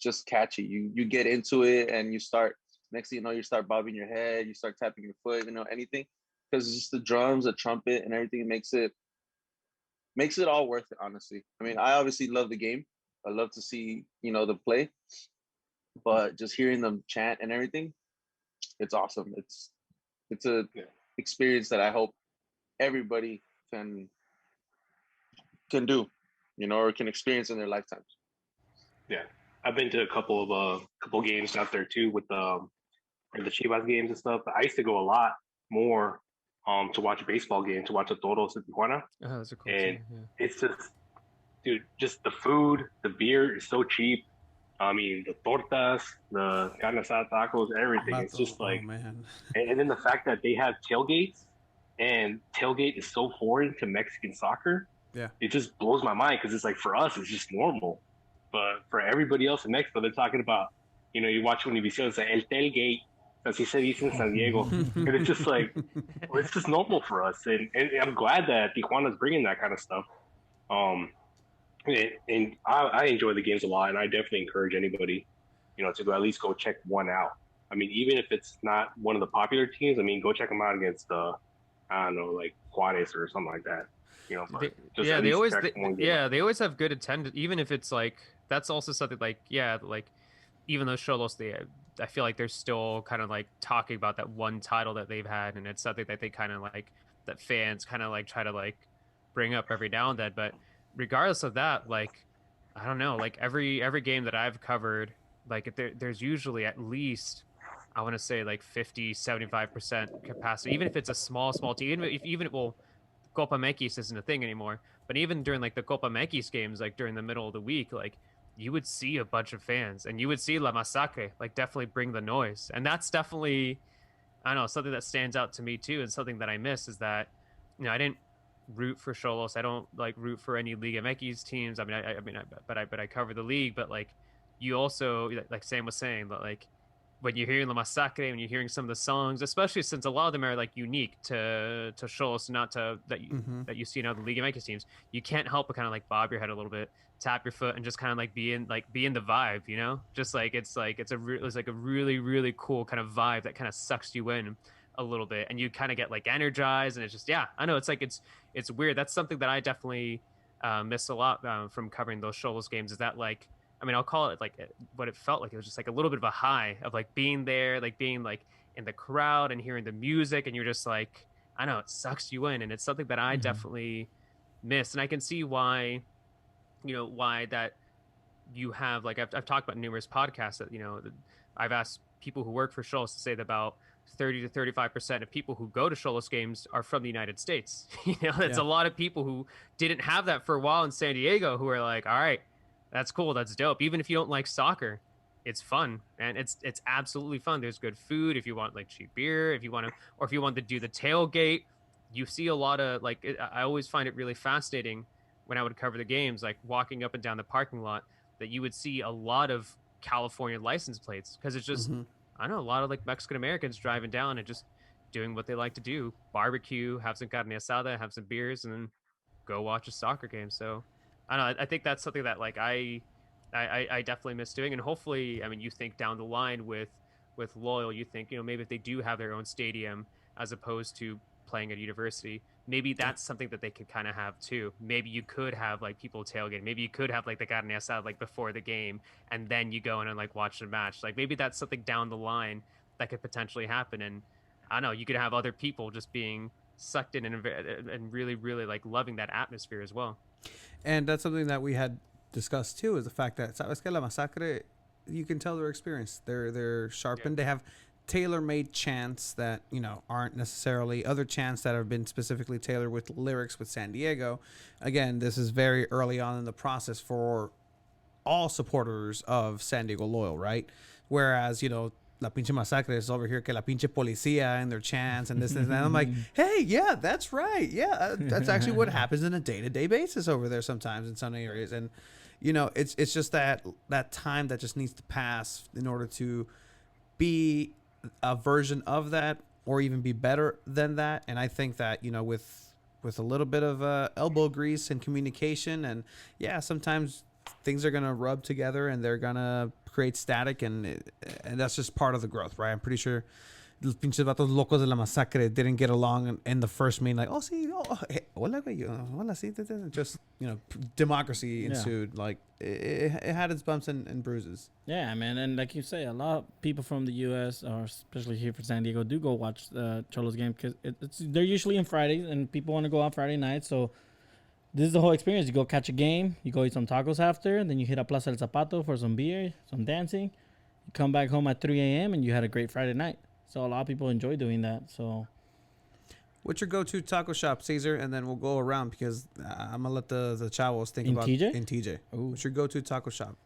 Speaker 4: just catchy. You get into it, and you start. Next thing you know, you start bobbing your head, you start tapping your foot, anything, because it's just the drums, the trumpet, and everything. It makes it all worth it, honestly. I mean, I obviously love the game. I love to see the play, but just hearing them chant and everything, it's awesome. It's a experience that I hope everybody can do, or can experience in their lifetimes.
Speaker 6: Yeah, I've been to a couple games out there too with the Chivas games and stuff. But I used to go a lot more to watch a baseball game, to watch a Toros in Tijuana.
Speaker 3: Oh, those are cool
Speaker 6: And
Speaker 3: too. Yeah.
Speaker 6: it's just, dude, just the food, the beer is so cheap. I mean, the tortas, the carne asada tacos, everything. It's just like,
Speaker 1: man.
Speaker 6: and then the fact that they have tailgates, and tailgate is so foreign to Mexican soccer.
Speaker 1: Yeah.
Speaker 6: It just blows my mind because it's like for us, it's just normal, but for everybody else in Mexico, they're talking about, you watch Univision, it's like el tailgate, así se dice in San Diego, and it's just like, it's just normal for us, and I'm glad that Tijuana's bringing that kind of stuff. And I enjoy the games a lot, and I definitely encourage anybody, to go at least go check one out. I mean, even if it's not one of the popular teams, I mean, go check them out against I don't know, like Juarez or something like that. But
Speaker 3: they always have good attendance, even if it's like, that's also something like, like even though Xolos, I feel like they're still kind of like talking about that one title that they've had, and it's something that they kind of like, that fans kind of like try to like bring up every now and then. But regardless of that, like, I don't know, like every game that I've covered, like there's usually at least, I want to say like 50-75% capacity, even if it's a small team, even well, Copa MX isn't a thing anymore, but even during like the Copa MX games, like during the middle of the week, like you would see a bunch of fans, and you would see La Masacre like definitely bring the noise. And that's definitely, I don't know, something that stands out to me too, and something that I miss is that, I didn't root for Xolos. I don't like root for any Liga MX teams. I mean, but I cover the league. But like, you also, like Sam was saying, that like when you're hearing La Masacre, when you're hearing some of the songs, especially since a lot of them are like unique to Xolos, not to that you see in other Liga MX teams, you can't help but kind of like bob your head a little bit, tap your foot, and just kind of like be in the vibe, just like it's like a really, really cool kind of vibe that kind of sucks you in a little bit, and you kind of get like energized, and it's just, I know, it's like it's weird. That's something that I definitely miss a lot from covering those Xolos games, is that like, I mean, I'll call it like what it felt like. It was just like a little bit of a high of like being there, like being like in the crowd and hearing the music, and you're just like, I know, it sucks you in, and it's something that I definitely miss. And I can see why, why that you have, like, I've talked about numerous podcasts that, I've asked people who work for Xolos to say that about 30 to 35% of people who go to Xolos games are from the United States. It's a lot of people who didn't have that for a while in San Diego, who are like, all right, that's cool, that's dope. Even if you don't like soccer, it's fun, and it's absolutely fun. There's good food if you want like cheap beer, if you want to do the tailgate. You see a lot of like, I always find it really fascinating when I would cover the games, like walking up and down the parking lot, that you would see a lot of California license plates, because it's just I know, a lot of like Mexican Americans driving down and just doing what they like to do: barbecue, have some carne asada, have some beers, and then go watch a soccer game. So I don't know, I think that's something that like I definitely miss doing. And hopefully, I mean, you think down the line with Loyal, you think, maybe if they do have their own stadium as opposed to playing at university, maybe that's something that they could kind of have too. Maybe you could have like people tailgate. Maybe you could have like the carne asada like before the game, and then you go in and like watch the match. Like maybe that's something down the line that could potentially happen. And I don't know, you could have other people just being sucked in and really, really like loving that atmosphere as well.
Speaker 1: And that's something that we had discussed too, is the fact that Sabes que La Masacre, you can tell their experience. They're sharpened. They have tailor-made chants that aren't necessarily other chants that have been specifically tailored with lyrics with San Diego. Again, this is very early on in the process for all supporters of San Diego Loyal, right? Whereas La Pinche Masacre is over here que La Pinche Policía and their chants and this and that. I'm like, hey, yeah, that's right. Yeah, that's actually what happens on a day-to-day basis over there sometimes in some areas. And it's just that time that just needs to pass in order to be a version of that, or even be better than that. And I think that with a little bit of elbow grease and communication, and sometimes things are gonna rub together and they're gonna create static, and that's just part of the growth, right? I'm pretty sure los pinches vatos locos de La Masacre didn't get along in the first meeting, like, hey, hola, güey, hola, sí, just democracy ensued. Like it had its bumps and bruises.
Speaker 2: Yeah, man, and like you say, a lot of people from the U.S., or especially here for San Diego, do go watch the Xolos game, because they're usually on Fridays, and people want to go out Friday night. So this is the whole experience. You go catch a game, you go eat some tacos after, and then you hit up Plaza El Zapato for some beer, some dancing. You come back home at 3 a.m. and you had a great Friday night. So a lot of people enjoy doing that. So,
Speaker 1: what's your go-to taco shop, Cesar? And then we'll go around, because I'm gonna let the Chavos think about
Speaker 2: TJ?
Speaker 1: in TJ. What's your go-to taco shop?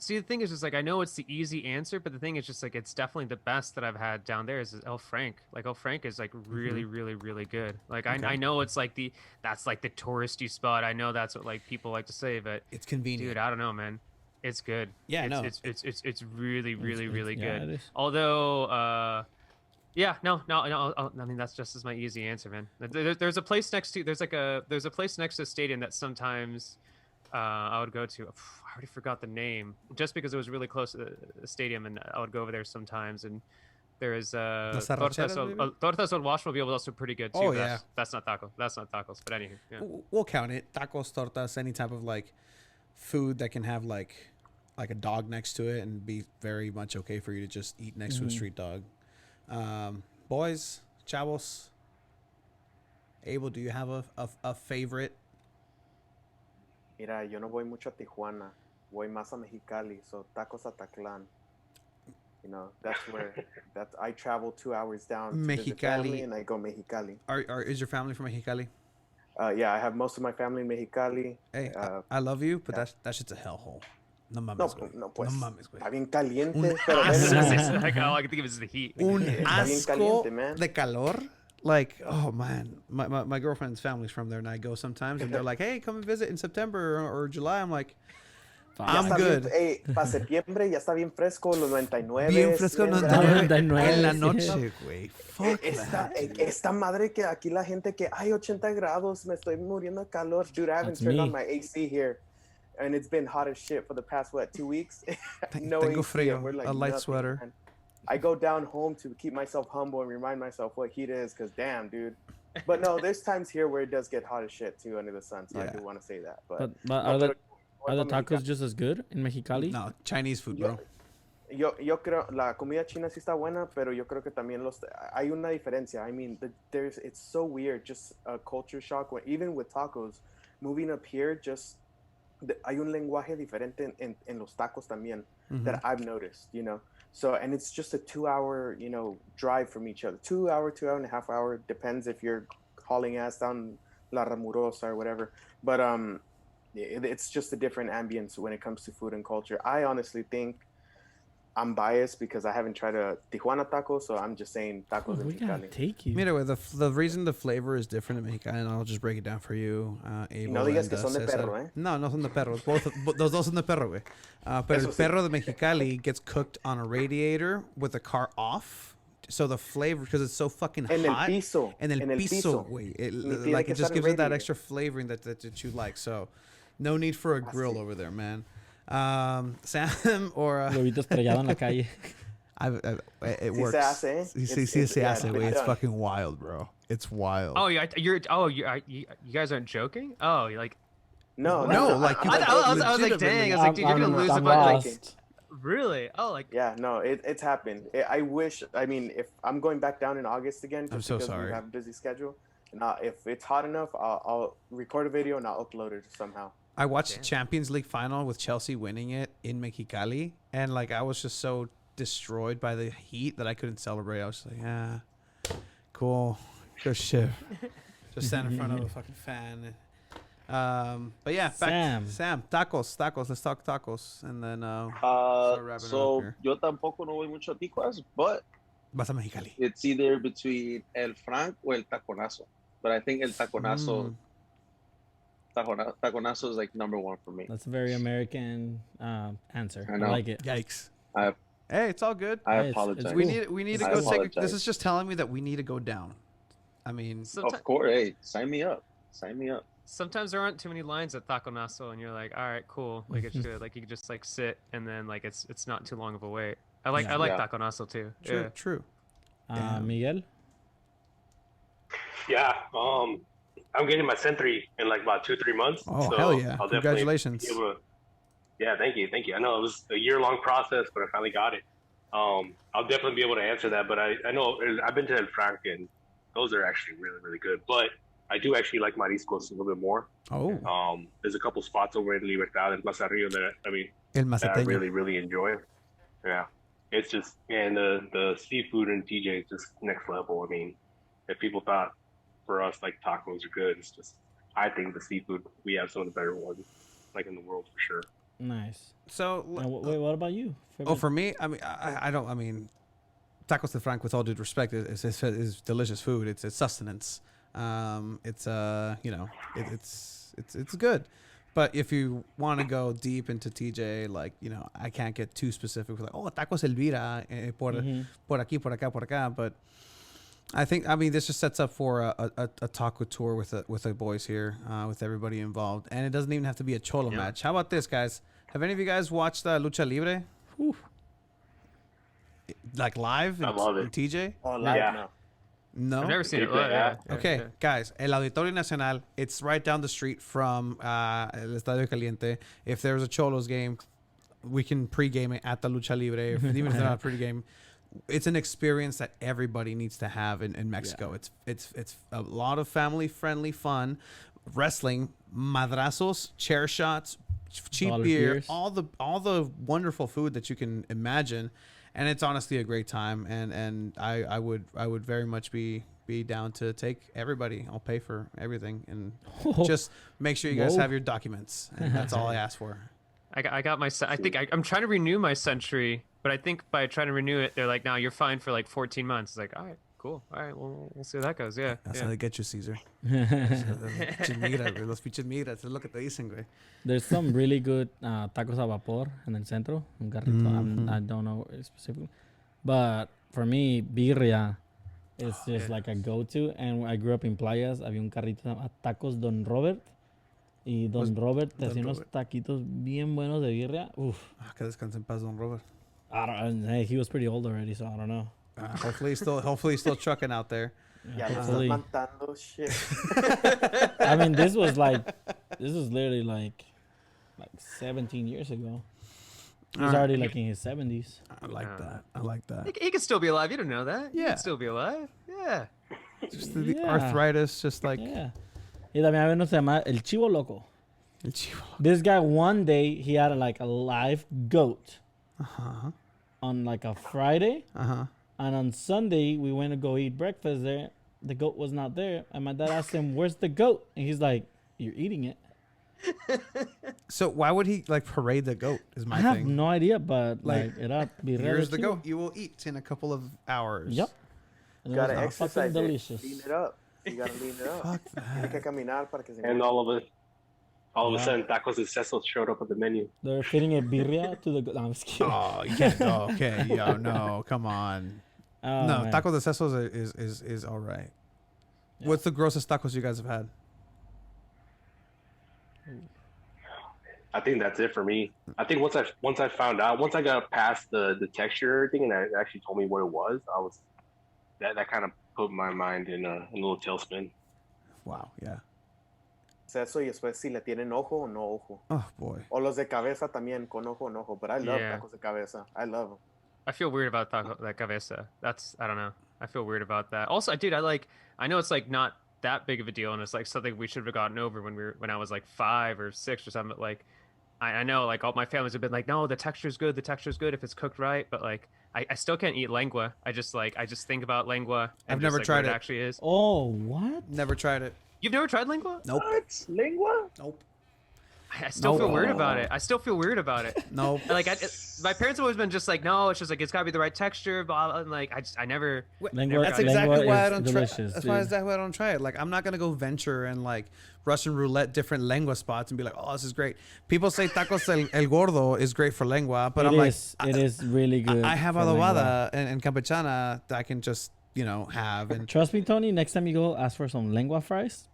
Speaker 3: See, the thing is just like I know it's the easy answer, but the thing is just like it's definitely the best that I've had down there is El Frank. Like El Frank is like really, really, really good. Like I know it's like that's like the touristy spot. I know that's what like people like to say, but
Speaker 1: It's convenient.
Speaker 3: dude, I don't know, man. It's good.
Speaker 1: Yeah,
Speaker 3: it's,
Speaker 1: no,
Speaker 3: it's really, really, really
Speaker 2: yeah,
Speaker 3: good.
Speaker 2: it is.
Speaker 3: Although, yeah, no. I mean, that's just as my easy answer, man. There's a place next to there's a place next to the stadium that sometimes I would go to. I already forgot the name, just because it was really close to the stadium, and I would go over there sometimes. And there is
Speaker 1: Las
Speaker 3: tortas
Speaker 1: Arracheras, maybe?
Speaker 3: Tortas on Washmobile was also pretty good too.
Speaker 1: Oh,
Speaker 3: but
Speaker 1: yeah.
Speaker 3: that's not taco. That's not tacos. But anywho, yeah.
Speaker 1: We'll count it. Tacos, tortas, any type of like food that can have like a dog next to it and be very much okay for you to just eat next to a street dog. Boys, chavos, Abel, do you have a favorite?
Speaker 5: Mira, yo no voy mucho a Tijuana. Voy más a Mexicali, so tacos Ataclan. You know, I travel 2 hours down to visit family,
Speaker 1: Mexicali.
Speaker 5: and I go Mexicali.
Speaker 1: Is your family from Mexicali?
Speaker 5: Yeah, I have most of my family in Mexicali.
Speaker 1: Hey, I love you, but that shit's a hellhole. No mames, güey.
Speaker 5: No, pues,
Speaker 1: No mames, güey.
Speaker 5: está bien caliente,
Speaker 1: Un
Speaker 5: pero
Speaker 1: asco.
Speaker 3: Like, all I can think of is the heat.
Speaker 1: Un
Speaker 5: Está bien
Speaker 1: asco
Speaker 5: caliente, man.
Speaker 1: de calor. Like, oh man, my girlfriend's family's from there, and I go sometimes, and they're like, "Hey, come and visit in September or July." I'm like, I'm
Speaker 5: está
Speaker 1: good.
Speaker 5: Bien, para septiembre ya está bien fresco, los 99.
Speaker 1: Bien fresco, 99 en la noche, güey. Fuck that.
Speaker 5: Esta madre que aquí la gente que hay 80 grados, me estoy muriendo de calor. Dude, I haven't turned on my AC here. And it's been hot as shit for the past, 2 weeks? No
Speaker 1: Tengo
Speaker 5: AC,
Speaker 1: frío,
Speaker 5: and we're like
Speaker 1: a light
Speaker 5: nothing,
Speaker 1: sweater.
Speaker 5: man. I go down home to keep myself humble and remind myself what heat is, because damn, dude. But no, there's times here where it does get hot as shit too under the sun, so I
Speaker 1: Yeah.
Speaker 5: do want to say that.
Speaker 2: But
Speaker 5: No,
Speaker 2: are the
Speaker 5: pero
Speaker 2: tacos just as good in Mexicali?
Speaker 1: No, Chinese food, bro.
Speaker 5: Yo creo la comida china sí está buena, pero yo creo que también hay una diferencia. I mean, it's so weird, just a culture shock. Even with tacos, moving up here, hay un lenguaje diferente en los tacos también that I've noticed, you know. So, and it's just a 2 hour, you know, drive from each other. 2 hour and a half hour, depends if you're hauling ass down La Ramurosa or whatever. But it's just a different ambience when it comes to food and culture. I honestly think I'm biased because I haven't tried a Tijuana taco, so I'm just saying tacos de
Speaker 2: We gotta
Speaker 5: Mexicali.
Speaker 2: take you.
Speaker 1: Mira, güey, the reason the flavor is different in Mexicali, and I'll just break it down for you, Abel.
Speaker 5: No digas que
Speaker 1: and,
Speaker 5: son de
Speaker 1: Cesar.
Speaker 5: perro, ¿eh?
Speaker 1: No son de perros. Those dos son de perro, güey. Pero
Speaker 5: Eso
Speaker 1: el
Speaker 5: sí.
Speaker 1: perro de Mexicali gets cooked on a radiator with the car off. So the flavor, because it's so fucking
Speaker 5: En el
Speaker 1: hot.
Speaker 5: piso.
Speaker 1: En el piso, güey. Like, it just gives it that extra flavoring that you like. So, no need for a grill over there, man. Sam or...
Speaker 2: Huevito estrellado en la calle.
Speaker 1: It
Speaker 5: Sí
Speaker 1: works.
Speaker 5: se hace, ¿eh?
Speaker 1: Sí se
Speaker 5: yeah,
Speaker 1: hace,
Speaker 5: it's
Speaker 1: güey. It's
Speaker 5: done.
Speaker 1: fucking wild, bro. It's wild.
Speaker 3: Oh, you guys aren't joking? Oh, you're like
Speaker 5: No,
Speaker 1: like you
Speaker 3: I was like, dang, I was like, dude, you're gonna lose a
Speaker 2: I'm
Speaker 3: bunch. Like,
Speaker 2: lost.
Speaker 3: really? Oh, like
Speaker 5: Yeah, no, it's happened. I wish, I mean, if I'm going back down in August again,
Speaker 1: I'm
Speaker 5: just
Speaker 1: so
Speaker 5: because
Speaker 1: sorry.
Speaker 5: we have a busy schedule, and if it's hot enough, I'll record a video and I'll upload it somehow.
Speaker 1: I watched the Champions League final with Chelsea winning it in Mexicali, and like I was just so destroyed by the heat that I couldn't celebrate. I was just like, yeah, cool, good shit. Just stand in front of a fucking fan. But yeah, back Sam, tacos. Let's talk tacos, and then start wrapping it up here.
Speaker 4: Yo tampoco no voy mucho a Tijuas, but
Speaker 1: Vas a Mexicali.
Speaker 4: it's either between El Frank or El Taconazo. But I think El Taconazo, Taconazo is like number one for me.
Speaker 2: That's a very American answer.
Speaker 4: I
Speaker 2: I
Speaker 4: know.
Speaker 2: like it.
Speaker 1: Yikes.
Speaker 4: I-
Speaker 1: Hey, it's all good.
Speaker 4: I
Speaker 2: It's- it's
Speaker 4: apologize.
Speaker 2: cool.
Speaker 1: We need to
Speaker 4: I
Speaker 1: go take. This
Speaker 4: apologize.
Speaker 1: is just telling me that we need to go down. I mean,
Speaker 4: Of course, hey, sign me up. Sign me up.
Speaker 3: sometimes there aren't too many lines at Taco Naso, and you're like, all right, cool, like it's good. Like you can just like sit, and then like it's not too long of a wait. I like
Speaker 4: Yeah.
Speaker 3: Taco Naso too.
Speaker 1: true,
Speaker 3: Yeah.
Speaker 1: true.
Speaker 2: Miguel?
Speaker 6: Yeah, I'm getting my Century in like about 2-3 months.
Speaker 1: Oh,
Speaker 6: so
Speaker 1: hell yeah.
Speaker 6: I'll definitely
Speaker 1: Congratulations.
Speaker 6: be able to- yeah, thank you. I know it was a year-long process, but I finally got it. I'll definitely be able to answer that, but I know I've been to El Frank, and those are actually really, really good. But I do actually like Mariscos a little bit more.
Speaker 1: Oh,
Speaker 6: There's a couple spots over in Libertad and Plaza Rio that
Speaker 1: El
Speaker 6: that I
Speaker 1: Mazateño.
Speaker 6: really, really enjoy. Yeah, it's just, and the seafood in TJ is just next level. I mean, if people thought for us like tacos are good, it's just, I think the seafood, we have some of the better ones like in the world for sure.
Speaker 2: Nice.
Speaker 1: So
Speaker 2: Wait, what about you?
Speaker 1: oh, for me, I mean, I don't. I mean, tacos de frank, with all due respect, is delicious food. It's sustenance. It's you know, it's good. But if you want to go deep into TJ, like, you know, I can't get too specific with like, oh, tacos Elvira, por aquí, por acá, por acá. But I think, I mean, this just sets up for a taco tour with the boys here, with everybody involved, and it doesn't even have to be a cholo match. How about this, guys? Have any of you guys watched Lucha Libre?
Speaker 2: Whew.
Speaker 1: Like live?
Speaker 6: I love it.
Speaker 1: In TJ?
Speaker 5: Oh, live
Speaker 6: Yeah.
Speaker 5: now.
Speaker 1: No.
Speaker 3: I've never seen it.
Speaker 6: Keep it,
Speaker 3: Yeah.
Speaker 1: Okay, guys, El Auditorio Nacional, it's right down the street from El Estadio Caliente. If there's a Xolos game, we can pregame it at the Lucha Libre, even if they're not pregame. It's an experience that everybody needs to have in Mexico.
Speaker 2: Yeah.
Speaker 1: It's a lot of family-friendly fun. Wrestling, madrazos, chair shots, cheap
Speaker 2: $1
Speaker 1: beer,
Speaker 2: beers.
Speaker 1: all the wonderful food that you can imagine. And it's honestly a great time, and I would very much be down to take everybody. I'll pay for everything, and just make sure you guys
Speaker 2: Whoa.
Speaker 1: have your documents. And that's all I ask for.
Speaker 3: I got my. I think I'm trying to renew my century, but I think by trying to renew it, they're like, "No, you're fine for like 14 months." It's like, all right, cool. All right, we'll see how that goes. Yeah.
Speaker 1: That's
Speaker 3: yeah.
Speaker 1: how they get you, Caesar. Los pinches migras, es lo que te dicen, güey.
Speaker 2: There's some really good tacos a vapor en el centro. Un carrito. I don't know specifically. But for me, birria is just like a go-to. And I grew up in Playas. Había un carrito a tacos Don Robert. Y Don Robert te hacía unos taquitos bien buenos de birria. Uf.
Speaker 1: Que descanse en paz, Don Robert.
Speaker 2: I don't, hey, he was pretty old already, so I don't know.
Speaker 1: Hopefully he's still trucking out there.
Speaker 5: Ya le
Speaker 2: hopefully.
Speaker 5: estás matando shit.
Speaker 2: I mean, this was literally like 17 years ago. He was already like in his 70s.
Speaker 1: I like that. I like that.
Speaker 3: He could still be alive. You don't know that. He
Speaker 1: Yeah.
Speaker 3: could still be alive. Yeah.
Speaker 1: Just the
Speaker 2: Yeah.
Speaker 1: arthritis, just like
Speaker 2: Yeah. Y también había uno se llama El Chivo Loco.
Speaker 1: el chivo.
Speaker 2: This guy, one day, he had like a live goat
Speaker 1: Uh-huh.
Speaker 2: on like a Friday.
Speaker 1: Uh-huh.
Speaker 2: And on Sunday, we went to go eat breakfast there. The goat was not there. And my dad asked him, "Where's the goat?" And he's like, "You're eating it."
Speaker 1: So why would he like parade the goat? Is my
Speaker 2: I have
Speaker 1: thing.
Speaker 2: no idea, but
Speaker 1: Like,
Speaker 2: like, era birria
Speaker 1: Here's
Speaker 2: de
Speaker 1: the
Speaker 2: chivo.
Speaker 1: goat you will eat in a couple of hours.
Speaker 2: Yep. And it
Speaker 5: Gotta
Speaker 2: was
Speaker 5: exercise
Speaker 2: fucking
Speaker 5: it.
Speaker 2: delicious.
Speaker 5: Lean it up. You gotta lean it up.
Speaker 1: Fuck
Speaker 5: Tiene que
Speaker 1: that.
Speaker 5: caminar para que se
Speaker 6: And all of a
Speaker 2: Yeah.
Speaker 6: sudden, tacos de Cesar showed up at the menu.
Speaker 2: They're feeding a birria to the goat. No, I'm just kidding.
Speaker 1: Oh, you can't. Oh, okay. Yo, no, come on.
Speaker 2: Oh,
Speaker 1: No,
Speaker 2: man.
Speaker 1: taco de sesos is all right.
Speaker 2: Yeah.
Speaker 1: What's the grossest tacos you guys have had?
Speaker 6: I think that's it for me. I think once I found out, once I got past the texture and everything, and it actually told me what it was, that kind of put my mind in a little tailspin.
Speaker 1: Wow. Yeah.
Speaker 5: Eso y después si le tienen ojo o no ojo.
Speaker 1: Oh boy.
Speaker 5: O los de cabeza también con ojo o no ojo. But I love
Speaker 3: Yeah.
Speaker 5: tacos de cabeza. I love them.
Speaker 3: I feel weird about that cabeza. I don't know. I feel weird about that. Also, dude, I know it's like not that big of a deal, and it's like something we should have gotten over when I was like 5 or 6 or something. But like, I know like all my families have been like, no, the texture's good if it's cooked right. But like, I still can't eat lengua. I just think about lengua. And
Speaker 1: I've never
Speaker 3: just, like,
Speaker 1: tried
Speaker 3: what
Speaker 1: it.
Speaker 3: Actually is.
Speaker 2: Oh, what?
Speaker 1: Never tried it.
Speaker 3: You've never tried lengua?
Speaker 1: Nope.
Speaker 5: What? Lengua?
Speaker 1: Nope.
Speaker 3: I still feel
Speaker 1: Nope.
Speaker 3: weird about it.
Speaker 1: Nope.
Speaker 3: Like my parents have always been just like, no, it's just like it's gotta be the right texture, blah, blah, and like I never.
Speaker 2: Lengua,
Speaker 1: That's
Speaker 3: got it.
Speaker 1: exactly
Speaker 2: lengua
Speaker 1: why I
Speaker 2: is
Speaker 1: don't try.
Speaker 2: delicious,
Speaker 1: That's why
Speaker 2: dude.
Speaker 1: I don't try it. Like I'm not gonna go venture and like Russian roulette different lengua spots and be like, oh, this is great. People say tacos el gordo is great for lengua, but I'm like,
Speaker 2: it is really good.
Speaker 1: I have
Speaker 2: for lengua.
Speaker 1: adobada and campechana that I can just have and
Speaker 2: Trust me, Tony. Next time you go, ask for some lengua fries.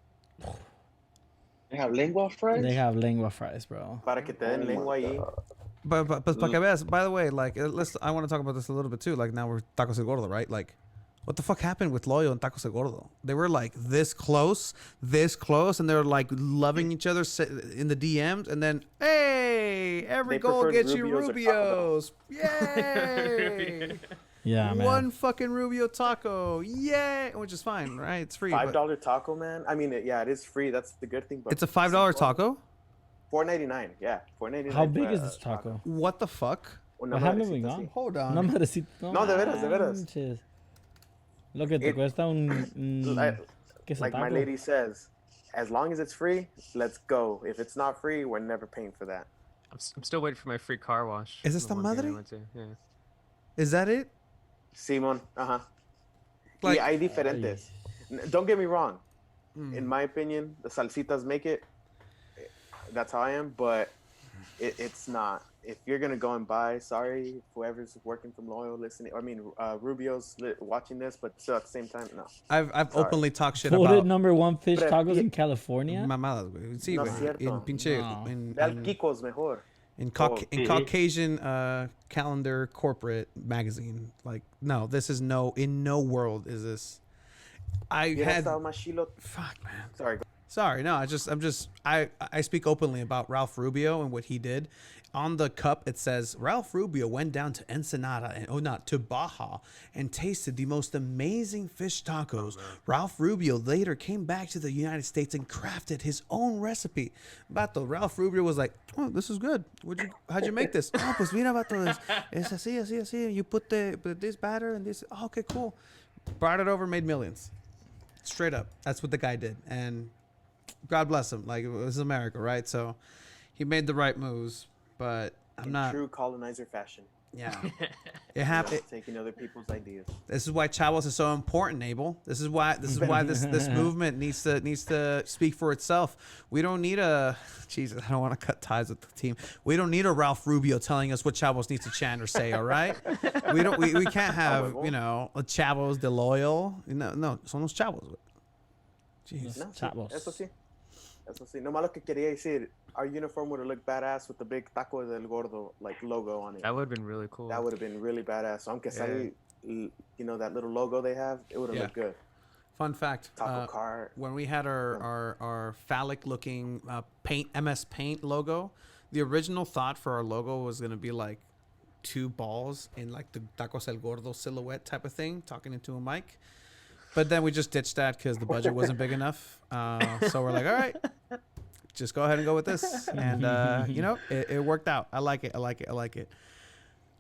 Speaker 4: They have lengua fries?
Speaker 2: They have lengua fries, bro.
Speaker 5: Para que te den lengua ahí.
Speaker 1: But para que veas, by the way, like I want to talk about this a little bit too. Like now we're tacos el gordo, right? Like what the fuck happened with Loyo and tacos el gordo? They were like this close, and they were like loving each other in the DMs, and then hey, every
Speaker 5: They
Speaker 1: goal
Speaker 5: preferred
Speaker 1: gets you
Speaker 5: Rubios
Speaker 1: Rubios, yay!
Speaker 2: Yeah, man.
Speaker 1: One fucking Rubio taco, yay! Which is fine, right? It's free. but
Speaker 5: $5 taco, man. I mean, yeah, it is free. That's the good thing. But
Speaker 1: It's a $5 taco.
Speaker 5: $4.99. Yeah, $4.99.
Speaker 2: How big is this taco?
Speaker 1: What the fuck?
Speaker 5: Una
Speaker 2: What haven't
Speaker 5: madrecita
Speaker 2: we
Speaker 5: así.
Speaker 2: gone?
Speaker 1: Hold on.
Speaker 2: No, madrecita.
Speaker 5: No, de veras.
Speaker 2: manches. Lo que te
Speaker 5: It-
Speaker 2: cuesta un ¿qué es el
Speaker 5: Like my
Speaker 2: taco?
Speaker 5: lady says, as long as it's free, let's go. If it's not free, we're never paying for that.
Speaker 3: I'm still waiting for my free car wash.
Speaker 1: ¿Es esta
Speaker 3: the one game I
Speaker 1: madre?
Speaker 3: went to, yeah.
Speaker 1: Is that it?
Speaker 5: Simon,
Speaker 1: Like-
Speaker 5: y hay diferentes. Don't get me wrong.
Speaker 1: Mm.
Speaker 5: In my opinion, the salsitas make it. That's how I am, but it's not. If you're gonna go and buy, sorry, whoever's working from Loyal listening. I mean, Rubio's watching this, but still at the same time, no.
Speaker 1: I've
Speaker 5: Sorry.
Speaker 1: openly talked shit
Speaker 2: Voted
Speaker 1: about
Speaker 2: #1 fish
Speaker 5: Pero-
Speaker 2: tacos
Speaker 5: y-
Speaker 2: in California.
Speaker 1: mamadas, güey. Sí,
Speaker 5: No
Speaker 1: güey.
Speaker 5: es cierto.
Speaker 1: En pinche,
Speaker 2: No.
Speaker 5: Ve al Kiko's mejor.
Speaker 1: in
Speaker 5: Oh.
Speaker 1: Caucasian calendar corporate magazine. Like, no, this is in no world is this. I
Speaker 5: Hubiera
Speaker 1: had
Speaker 5: estado más chilo.
Speaker 1: fuck, man.
Speaker 5: Sorry.
Speaker 1: No, I speak openly about Ralph Rubio and what he did. On the cup, it says Ralph Rubio went down to Ensenada to Baja and tasted the most amazing fish tacos. Ralph Rubio later came back to the United States and crafted his own recipe. Vato, Ralph Rubio was like, "Oh, this is good. How'd you make this?" "Oh, pues mira, vato, es así. You put this batter and this. Oh, okay, cool." Brought it over, made millions. Straight up. That's what the guy did. And God bless him. Like, it was America, right? So he made the right moves, but I'm
Speaker 5: In
Speaker 1: not.
Speaker 5: true colonizer fashion.
Speaker 1: Yeah. It happened.
Speaker 5: Taking other people's ideas.
Speaker 1: This is why Chavos is so important, Abel. This is why this movement needs to speak for itself. We don't need Jesus, I don't want to cut ties with the team. We don't need a Ralph Rubio telling us what Chavos needs to chant or say, all right? We can't have, a Chavos de loyal. No, son los Chavos. Jeez.
Speaker 5: No, sí,
Speaker 2: Chavos.
Speaker 5: eso sí. No malo que quería decir, our uniform would have looked badass with the big Taco del Gordo like logo on it.
Speaker 3: That would have been really cool.
Speaker 5: That would have been really badass. Aunque sale, that little logo they have, it would have looked good.
Speaker 1: Fun fact.
Speaker 5: Taco car.
Speaker 1: When we had our phallic looking MS Paint logo, the original thought for our logo was going to be like two balls in like the Tacos El Gordo silhouette type of thing, talking into a mic. But then we just ditched that because the budget wasn't big enough. So we're like, all right, just go ahead and go with this. And, it worked out. I like it.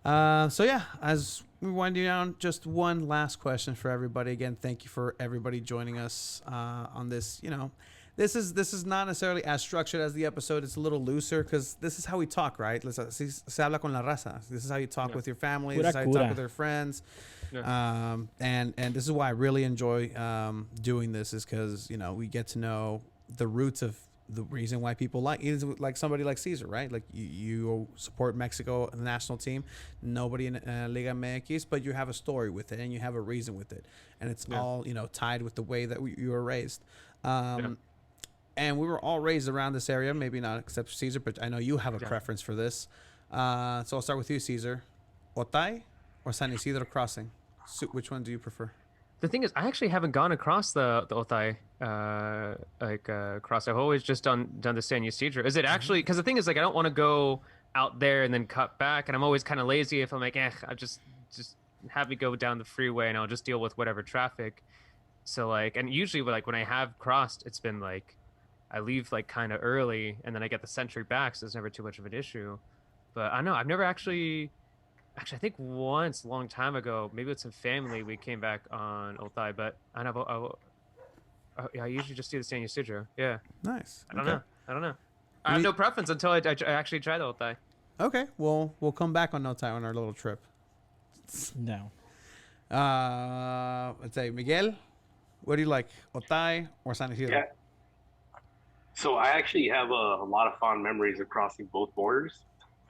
Speaker 1: So, yeah, as we wind down, just one last question for everybody. Again, thank you for everybody joining us on this. This is not necessarily as structured as the episode. It's a little looser because this is how we talk, right? Se habla con la raza. This is how you talk with your family. This is how you talk with your friends. Yeah. And this is why I really enjoy doing this is because we get to know the roots of the reason why people like somebody like Cesar, right? Like you support Mexico, the national team, nobody in Liga MX, but you have a story with it and you have a reason with it, and it's all tied with the way that you were raised. And we were all raised around this area, maybe not except Cesar, but I know you have a preference for this. So I'll start with you, Cesar. Otay or San Isidro crossing? Which one do you prefer?
Speaker 3: The thing is, I actually haven't gone across the Otay cross. I've always just done the San Isidro. Is it actually? Because the thing is, like, I don't want to go out there and then cut back, and I'm always kind of lazy. If I'm like, I just have me go down the freeway, and I'll just deal with whatever traffic. So like, and usually like when I have crossed, it's been like I leave like kind of early, and then I get the Century back, so it's never too much of an issue. But I don't know, I've never actually, I think once a long time ago, maybe with some family, we came back on Otay, but I usually just do the San Isidro. Yeah.
Speaker 1: Nice.
Speaker 3: I don't know. I have no preference until I actually try the Otay.
Speaker 1: Okay, well, we'll come back on Otay on our little trip.
Speaker 2: No.
Speaker 1: Let's say, Miguel, what do you like, Otay or San Isidro?
Speaker 6: Yeah. So I actually have a lot of fond memories of crossing both borders.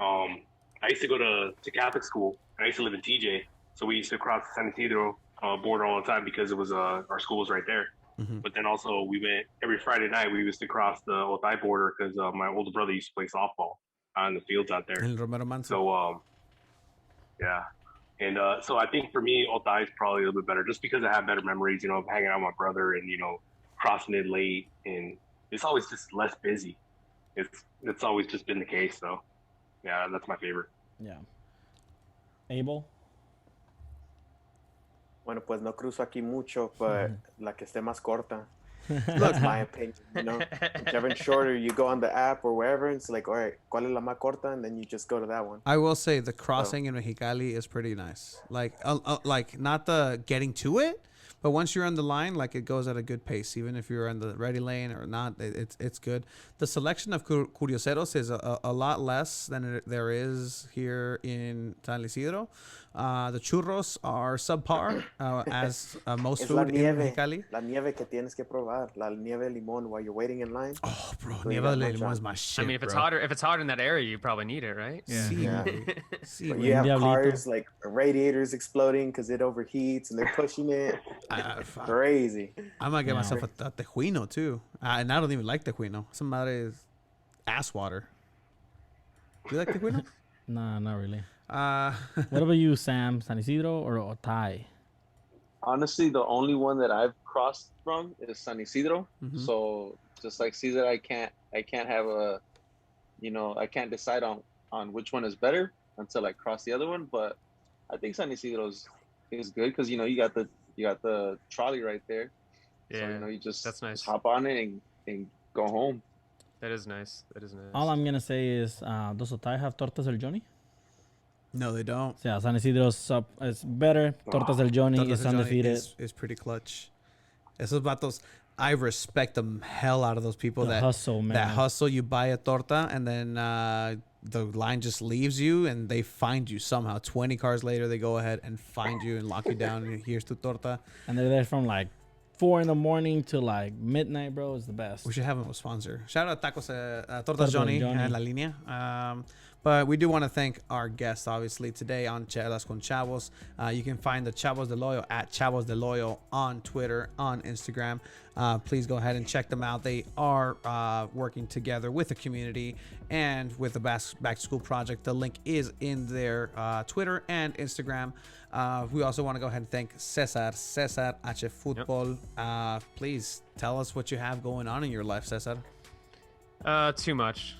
Speaker 6: I used to go to Catholic school, and I used to live in TJ, so we used to cross the San Isidro border all the time because it was our school was right there. Mm-hmm. But then also we went every Friday night. We used to cross the Otay border because my older brother used to play softball on the fields out there.
Speaker 1: El Romero Manso.
Speaker 6: So yeah, and so I think for me Otay is probably a little bit better just because I have better memories, of hanging out with my brother and crossing it late, and it's always just less busy. It's always just been the case. So yeah, that's my favorite.
Speaker 2: Yeah. Abel?
Speaker 5: Bueno, pues no cruzo aquí mucho, but la que esté más corta. That's my opinion, Whichever shorter, you go on the app or wherever, and it's like, all right, ¿cuál es la más corta? And then you just go to that one.
Speaker 1: I will say the crossing in Mexicali is pretty nice. Like not the getting to it, But once you're on the line, like it goes at a good pace, even if you're in the ready lane or not. It's good. The selection of curioseros is a lot less than there is here in San Isidro. The churros are subpar as most
Speaker 5: Es la
Speaker 1: food in
Speaker 5: nieve.
Speaker 1: Mexicali.
Speaker 5: La nieve que tienes que probar. La nieve limón while you're waiting in line.
Speaker 1: Oh, bro,
Speaker 5: So you
Speaker 1: nieve
Speaker 5: got
Speaker 1: de
Speaker 5: munch
Speaker 1: limón
Speaker 5: on.
Speaker 1: is my shit.
Speaker 3: I mean, if it's
Speaker 1: bro.
Speaker 3: hotter in that area, you probably need it, right?
Speaker 2: Yeah.
Speaker 1: Sí,
Speaker 5: Yeah.
Speaker 1: güey. Sí,
Speaker 5: But
Speaker 1: güey.
Speaker 5: you have
Speaker 2: Diablito.
Speaker 5: cars like radiators exploding because it overheats and they're pushing it.
Speaker 1: Fuck.
Speaker 5: Crazy.
Speaker 1: I might get
Speaker 2: Yeah.
Speaker 1: myself a tejuino too, and I don't even like tejuino. Somebody's ass water. Do you like tejuino?
Speaker 2: Nah, not really.
Speaker 1: uh,
Speaker 2: What about you, Sam? San Isidro or Otay?
Speaker 4: Honestly, the only one that I've crossed from is San Isidro.
Speaker 1: Mhm.
Speaker 4: So just like Cesar, I can't have a, I can't decide on which one is better until I cross the other one. But I think San Isidro is good because you got the trolley right there.
Speaker 3: Yeah,
Speaker 4: So you just
Speaker 3: that's nice.
Speaker 4: just hop on it and go home.
Speaker 3: That is nice. That is nice.
Speaker 2: All I'm gonna say is, does Otay have tortas del Johnny?
Speaker 1: no, they don't.
Speaker 2: O sea, San Isidro is better. Tortas del Johnny
Speaker 1: Tortas
Speaker 2: is
Speaker 1: del Johnny
Speaker 2: undefeated.
Speaker 1: is pretty clutch. Esos vatos, I respect the hell out of those people
Speaker 2: The
Speaker 1: that
Speaker 2: hustle, man.
Speaker 1: that hustle. You buy a torta and then the line just leaves you and they find you somehow. 20 cars later, they go ahead and find you and lock you down. And here's tu torta.
Speaker 2: And they're there from like 4 a.m. to like midnight, bro. It's the best.
Speaker 1: We should have them a sponsor. Shout out Tacos, Tortas
Speaker 2: Tortas
Speaker 1: Johnny
Speaker 2: Johnny.
Speaker 1: and La Línea. But we do want to thank our guests, obviously, today on Chelas con Chavos. You can find the Chavos de Loyo at Chavos de Loyo on Twitter, on Instagram. Please go ahead and check them out. They are working together with the community and with the Back to School project. The link is in their Twitter and Instagram. We also want to go ahead and thank Cesar H Football. Please tell us what you have going on in your life, Cesar.
Speaker 3: Too much.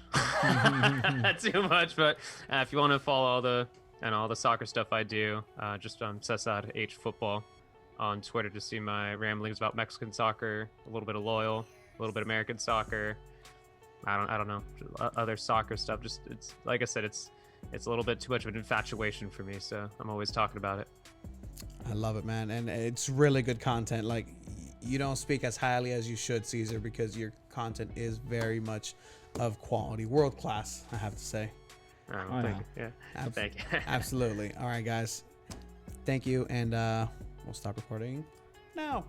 Speaker 3: Too much. But if you want to follow all the soccer stuff I do, just on Cesar H Football on Twitter to see my ramblings about Mexican soccer, a little bit of loyal, a little bit American soccer. I don't know, other soccer stuff. Just it's like I said, it's a little bit too much of an infatuation for me. So I'm always talking about it.
Speaker 1: I love it, man, and it's really good content. Like, you don't speak as highly as you should, Cesar, because your content is very much of quality, world class, I have to say.
Speaker 3: Oh,
Speaker 2: Oh,
Speaker 3: thank you. Yeah, thank you.
Speaker 1: Absolutely. All right, guys, thank you, and we'll stop recording now.